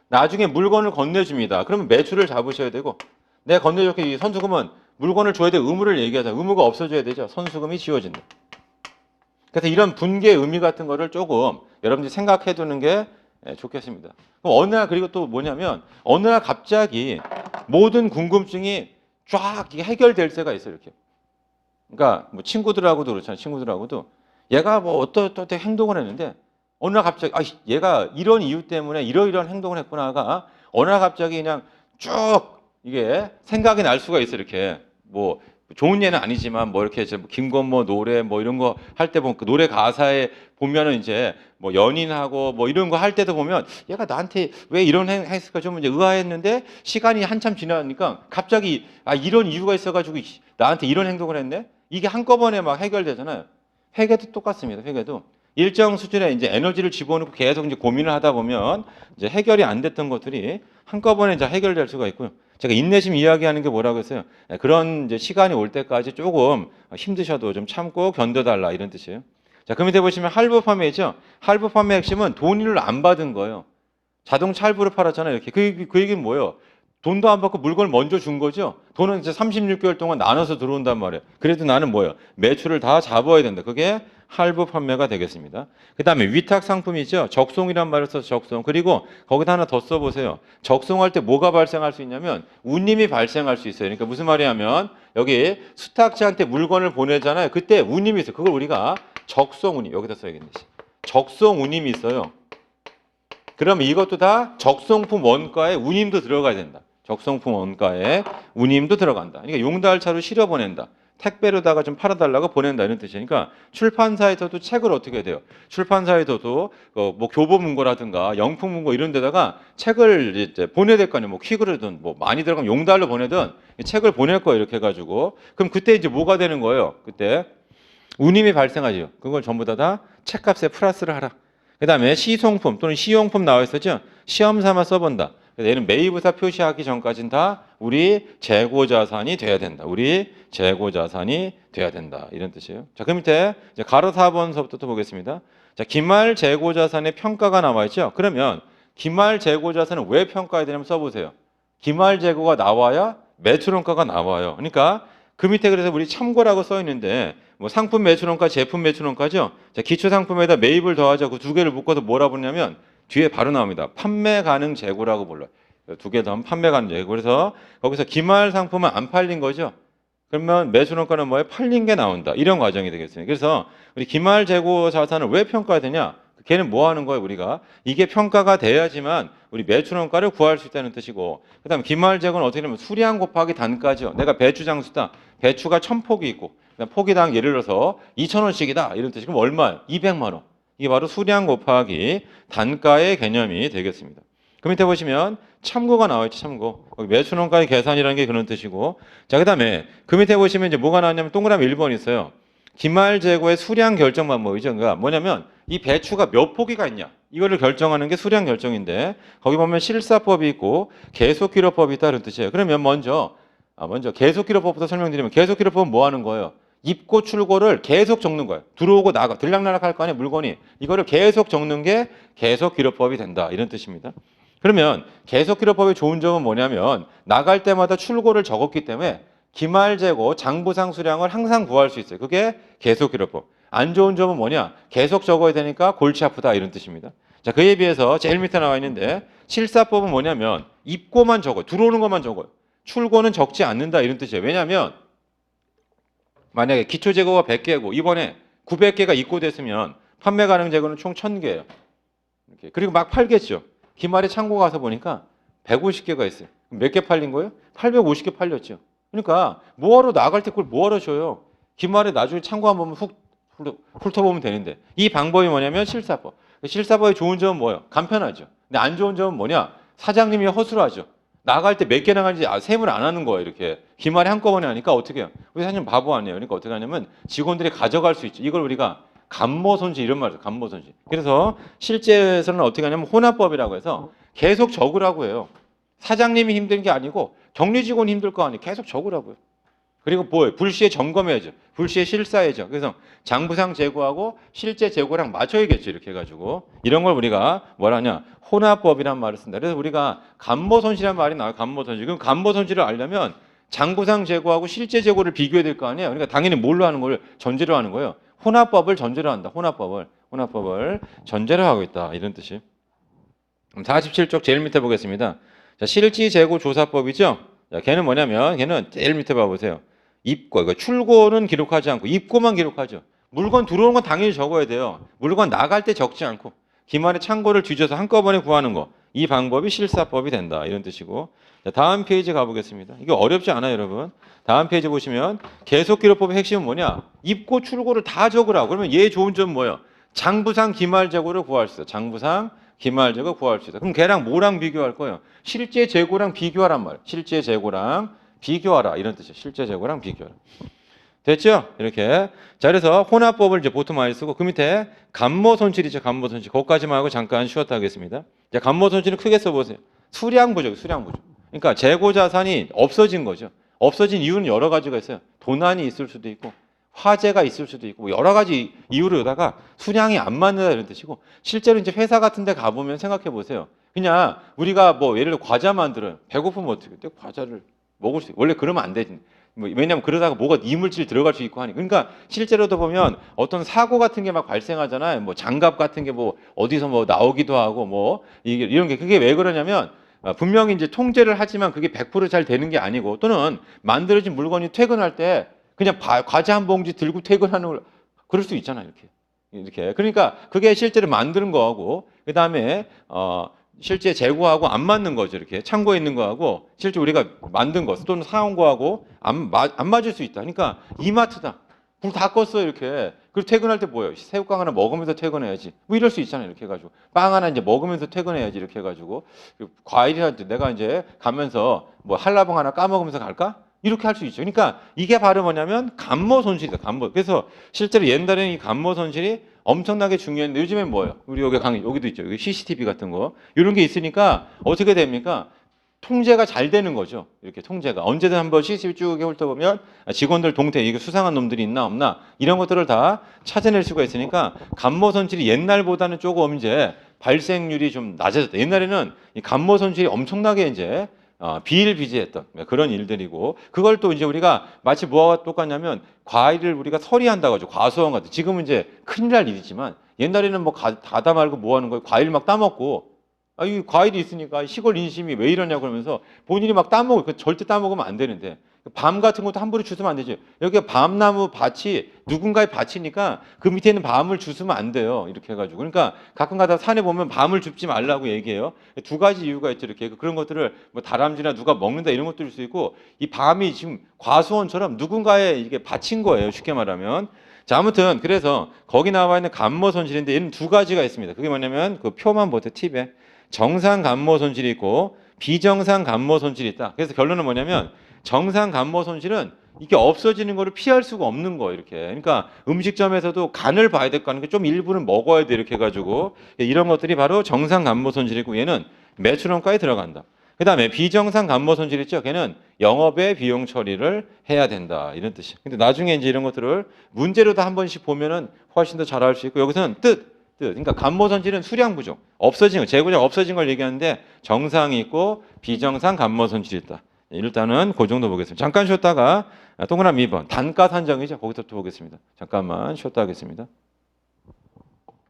나중에 물건을 건네줍니다. 그러면 매출을 잡으셔야 되고 내가 건네줬기 이 선수금은 물건을 줘야 될 의무를 얘기하자. 의무가 없어져야 되죠. 선수금이 지워진다. 그래서 이런 분계 의미 같은 거를 조금 여러분들이 생각해 두는 게 좋겠습니다. 그럼 어느 날 그리고 또 뭐냐면 어느 날 갑자기 모든 궁금증이 쫙 해결될 때가 있어요. 이렇게. 그러니까 뭐 친구들하고도 그렇잖아요. 친구들하고도 얘가 뭐 어떤 행동을 했는데 어느 날 갑자기 얘가 이런 이유 때문에 이러이러한 행동을 했구나가 어느 날 갑자기 그냥 쭉 이게 생각이 날 수가 있어요. 이렇게 뭐 좋은 예는 아니지만 뭐 이렇게 김건모 노래 뭐 이런 거 할 때 보면 그 노래 가사에 보면은 이제 뭐 연인하고 뭐 이런 거 할 때도 보면 얘가 나한테 왜 이런 했을까 좀 이제 의아했는데 시간이 한참 지나니까 갑자기 이런 이유가 있어가지고 나한테 이런 행동을 했네. 이게 한꺼번에 막 해결되잖아요. 회계도 똑같습니다. 회계도 일정 수준의 이제 에너지를 집어넣고 계속 이제 고민을 하다 보면 이제 해결이 안 됐던 것들이 한꺼번에 이제 해결될 수가 있고요. 제가 인내심 이야기하는 게 뭐라고 했어요? 그런 이제 시간이 올 때까지 조금 힘드셔도 좀 참고 견뎌달라 이런 뜻이에요. 자, 그 밑에 보시면 할부 판매죠. 할부 판매 핵심은 돈을 안 받은 거예요. 자동차 할부를 팔았잖아요. 이렇게 그 얘기는 뭐예요? 돈도 안 받고 물건을 먼저 준 거죠. 돈은 이제 36개월 동안 나눠서 들어온단 말이에요. 그래도 나는 뭐예요? 매출을 다 잡아야 된다. 그게 할부 판매가 되겠습니다. 그 다음에 위탁 상품이죠. 적송이란 말을 써서 적송. 그리고 거기다 하나 더 써보세요. 적송할 때 뭐가 발생할 수 있냐면 운임이 발생할 수 있어요. 그러니까 무슨 말이냐면 여기 수탁자한테 물건을 보내잖아요. 그때 운임이 있어요. 그걸 우리가 적송 운임. 여기다 써야겠네. 적송 운임이 있어요. 그럼 이것도 다 적송품 원가에 운임도 들어가야 된다. 적송품 원가에 운임도 들어간다. 그러니까 용달차로 실어 보낸다. 택배로다가 좀 팔아달라고 보낸다 이런 뜻이니까 출판사에서도 책을 어떻게 해야 돼요? 출판사에서도 뭐 교보문고라든가 영풍문고 이런 데다가 책을 이제 보내야 될 거 아니에요. 뭐 퀵으로든 뭐 많이 들어가면 용달로 보내든 책을 보낼 거예요. 이렇게 해가지고 그럼 그때 이제 뭐가 되는 거예요? 그때 운임이 발생하죠. 그걸 전부 다 책값에 플러스를 하라. 그 다음에 시송품 또는 시용품 나와 있었죠. 시험 삼아 써본다. 얘는 매입의사 표시하기 전까지는 다 우리 재고자산이 돼야 된다. 우리 재고자산이 돼야 된다. 이런 뜻이에요. 자, 그 밑에 이제 가로 4번서부터 또 보겠습니다. 자, 기말 재고자산의 평가가 나와 있죠. 그러면 기말 재고자산은 왜 평가해야 되냐면 써보세요. 기말 재고가 나와야 매출원가가 나와요. 그러니까 그 밑에 그래서 우리 참고라고 써 있는데 뭐 상품 매출원가, 제품 매출원가죠. 자, 기초 상품에다 매입을 더하자 그 두 개를 묶어서 뭐라 부르냐면 뒤에 바로 나옵니다. 판매 가능 재고라고 불러요. 두 개 더하면 판매 가능 재고. 그래서 거기서 기말 상품은 안 팔린 거죠. 그러면 매출원가는 뭐예요? 팔린 게 나온다. 이런 과정이 되겠어요. 그래서 우리 기말 재고 자산을 왜 평가해야 되냐? 걔는 뭐 하는 거예요, 우리가? 이게 평가가 돼야지만 우리 매출원가를 구할 수 있다는 뜻이고, 그다음 기말재고는 어떻게 되면 수량 곱하기 단가죠. 내가 배추 장수다. 배추가 1000포기 있고, 그다음 포기당 예를 들어서 2,000원씩이다 이런 뜻이. 그럼 얼마예요? 200만 원. 이게 바로 수량 곱하기 단가의 개념이 되겠습니다. 그 밑에 보시면 참고가 나와 있죠. 참고. 매출원가의 계산이라는 게 그런 뜻이고, 자 그다음에 그 밑에 보시면 이제 뭐가 나왔냐면 동그라미 1번 있어요. 기말재고의 수량 결정 방법이죠. 그러니까 뭐냐면 이 배추가 몇 포기가 있냐 이거를 결정하는 게 수량 결정인데, 거기 보면 실사법이 있고 계속기록법이 있다는 뜻이에요. 그러면 먼저 계속기록법부터 설명드리면, 계속기록법은 뭐 하는 거예요? 입고 출고를 계속 적는 거예요. 들어오고 나가 들락날락 할 거 아니에요. 물건이. 이거를 계속 적는 게 계속기록법이 된다 이런 뜻입니다. 그러면 계속기록법의 좋은 점은 뭐냐면 나갈 때마다 출고를 적었기 때문에 기말재고 장부상 수량을 항상 구할 수 있어요. 그게 계속기록법. 안 좋은 점은 뭐냐? 계속 적어야 되니까 골치 아프다 이런 뜻입니다. 자, 그에 비해서 제일 밑에 나와 있는데 실사법은 뭐냐면 입고만 적어요. 들어오는 것만 적어요. 출고는 적지 않는다 이런 뜻이에요. 왜냐하면 만약에 기초재고가 100개고 이번에 900개가 입고됐으면 판매 가능 재고는 총 1000개예요. 이렇게. 그리고 막 팔겠죠. 기말에 창고 가서 보니까 150개가 있어요. 몇 개 팔린 거예요? 850개 팔렸죠. 그러니까 뭐하러 나갈 때 그걸 뭐하러 줘요? 기말에 나중에 창고 한번 훑어보면 되는데, 이 방법이 뭐냐면 실사법. 실사법의 좋은 점은 뭐예요? 간편하죠. 근데 안 좋은 점은 뭐냐? 사장님이 허술하죠. 나갈 때 몇 개 나가는지 세무를 안 하는 거예요. 이렇게 기말에 한꺼번에 하니까 어떻게 해요? 우리 사장님 바보 아니에요. 그러니까 어떻게 하냐면 직원들이 가져갈 수 있죠. 이걸 우리가 감모손실 이런 말이죠. 감모손실. 그래서 실제에서는 어떻게 하냐면 혼합법이라고 해서 계속 적으라고 해요. 사장님이 힘든 게 아니고 격리 직원이 힘들 거 아니에요. 계속 적으라고요. 그리고 뭐예요? 불시에 점검해야죠. 불시에 실사해야죠. 그래서 장부상 재고하고 실제 재고랑 맞춰야겠죠. 이렇게 해가지고 이런 걸 우리가 뭐라냐? 혼합법이란 말을 쓴다. 그래서 우리가 감모손실이란 말이 나와요. 감모손실. 그럼 감모손실을 알려면 장부상 재고하고 실제 재고를 비교해야 될 거 아니에요. 그러니까 당연히 뭘로 하는 걸 전제로 하는 거예요. 혼합법을 전제로 한다. 혼합법을 전제로 하고 있다. 이런 뜻이. 47쪽 제일 밑에 보겠습니다. 자, 실지재고조사법이죠. 자, 걔는 뭐냐면 걔는 제일 밑에 봐보세요. 입고, 그러니까 출고는 기록하지 않고 입고만 기록하죠. 물건 들어오는 건 당연히 적어야 돼요. 물건 나갈 때 적지 않고 기말에 창고를 뒤져서 한꺼번에 구하는 거. 이 방법이 실사법이 된다. 이런 뜻이고. 자, 다음 페이지 가보겠습니다. 이거 어렵지 않아요, 여러분. 다음 페이지 보시면 계속기록법의 핵심은 뭐냐? 입고 출고를 다 적으라고. 그러면 얘 좋은 점은 뭐예요? 장부상 기말재고를 구할 수 있어요. 장부상 기말재고 구할 수 있다. 그럼 걔랑 뭐랑 비교할 거예요? 실제 재고랑 비교하란 말이에요. 실제 재고랑 비교하라 이런 뜻이에요. 실제 재고랑 비교하라. 됐죠? 이렇게. 자, 그래서 혼합법을 이제 보통 많이 쓰고 그 밑에 감모손실이죠. 감모손실. 거기까지만 하고 잠깐 쉬었다 하겠습니다. 자, 감모손실은 크게 써보세요. 수량부죠. 수량부죠. 그러니까 재고 자산이 없어진 거죠. 없어진 이유는 여러 가지가 있어요. 도난이 있을 수도 있고 화재가 있을 수도 있고 여러 가지 이유로다가 수량이 안 맞는다 이런 뜻이고, 실제로 이제 회사 같은 데 가보면 생각해 보세요. 그냥 우리가 뭐 예를 들어 과자 만들어요. 배고프면 어떻게 돼? 과자를 먹을 수 있어요. 원래 그러면 안 되지. 왜냐하면 그러다가 뭐가 이물질 들어갈 수 있고 하니. 그러니까 실제로도 보면 어떤 사고 같은 게 막 발생하잖아요. 뭐 장갑 같은 게 뭐 어디서 뭐 나오기도 하고 뭐 이게 이런 게, 그게 왜 그러냐면 분명히 이제 통제를 하지만 그게 100%잘 되는 게 아니고, 또는 만들어진 물건이 퇴근할 때 그냥 과자 한 봉지 들고 퇴근하는 걸 그럴 수 있잖아요. 이렇게. 그러니까 그게 실제로 만드는 거하고 그다음에 실제 재고하고 안 맞는 거죠. 이렇게 창고에 있는 거하고 실제 우리가 만든 거 또는 사온 거하고 안 맞을 수 있다. 그러니까 이마트다. 불 다 껐어 이렇게. 그리고 퇴근할 때 뭐예요? 새우깡 하나 먹으면서 퇴근해야지. 뭐 이럴 수 있잖아요. 이렇게 해가지고 빵 하나 이제 먹으면서 퇴근해야지. 이렇게 해가지고 과일이나 내가 이제 가면서 뭐 한라봉 하나 까먹으면서 갈까? 이렇게 할 수 있죠. 그러니까 이게 바로 뭐냐면 감모손실이다. 감모. 그래서 실제로 옛날에는 이 감모손실이 엄청나게 중요했는데 요즘엔 뭐예요? 우리 여기도 있죠. 여기 CCTV 같은 거 이런 게 있으니까 어떻게 됩니까? 통제가 잘 되는 거죠. 이렇게 통제가 언제든 한번 CCTV 쭉 훑어보면 직원들 동태 이게 수상한 놈들이 있나 없나 이런 것들을 다 찾아낼 수가 있으니까 감모손실이 옛날보다는 조금 이제 발생률이 좀 낮아졌다. 옛날에는 이 감모손실이 엄청나게 이제 비일비재했던 그런 일들이고, 그걸 또 이제 우리가 마치 뭐와 똑같냐면 과일을 우리가 서리한다고 하죠. 과수원 같은. 지금은 이제 큰일 날 일이지만 옛날에는 뭐 가다 말고 뭐 하는 거예요? 과일 막 따먹고 이 과일이 있으니까 시골 인심이 왜 이러냐 그러면서 본인이 막 따먹어. 그 절대 따먹으면 안 되는데. 밤 같은 것도 함부로 주우면 안 되죠. 여기 밤나무 밭이 누군가의 밭이니까 그 밑에 있는 밤을 주우면 안 돼요. 이렇게 해가지고. 그러니까 가끔 가다 산에 보면 밤을 줍지 말라고 얘기해요. 두 가지 이유가 있죠. 이렇게 그런 것들을 뭐 다람쥐나 누가 먹는다 이런 것들일 수 있고 이 밤이 지금 과수원처럼 누군가의 이게 밭인 거예요. 쉽게 말하면. 자, 아무튼 그래서 거기 나와 있는 간모 손실인데 얘는 두 가지가 있습니다. 그게 뭐냐면 그 표만 보세요. 팁에 정상 간모 손실이 있고 비정상 간모 손실이 있다. 그래서 결론은 뭐냐면 정상 간모 손실은 이게 없어지는 거를 피할 수가 없는 거예요. 이렇게. 그러니까 음식점에서도 간을 봐야 될 거 아니에요. 좀 일부는 먹어야 돼. 이렇게 해가지고 이런 것들이 바로 정상 간모 손실이고 얘는 매출원가에 들어간다. 그 다음에 비정상 간모 손실 있죠. 걔는 영업의 비용 처리를 해야 된다. 이런 뜻이에요. 근데 나중에 이제 이런 것들을 문제로도 한 번씩 보면은 훨씬 더 잘 알 수 있고 여기서는 뜻. 그러니까 간모 손실은 수량 부족, 없어진 거, 재고량 없어진 걸 얘기하는데 정상이 있고 비정상 간모 손실이 있다. 일단은 그 정도 보겠습니다. 잠깐 쉬었다가 동그라미 2번 단가 산정이죠. 거기서부터 보겠습니다. 잠깐만 쉬었다 하겠습니다.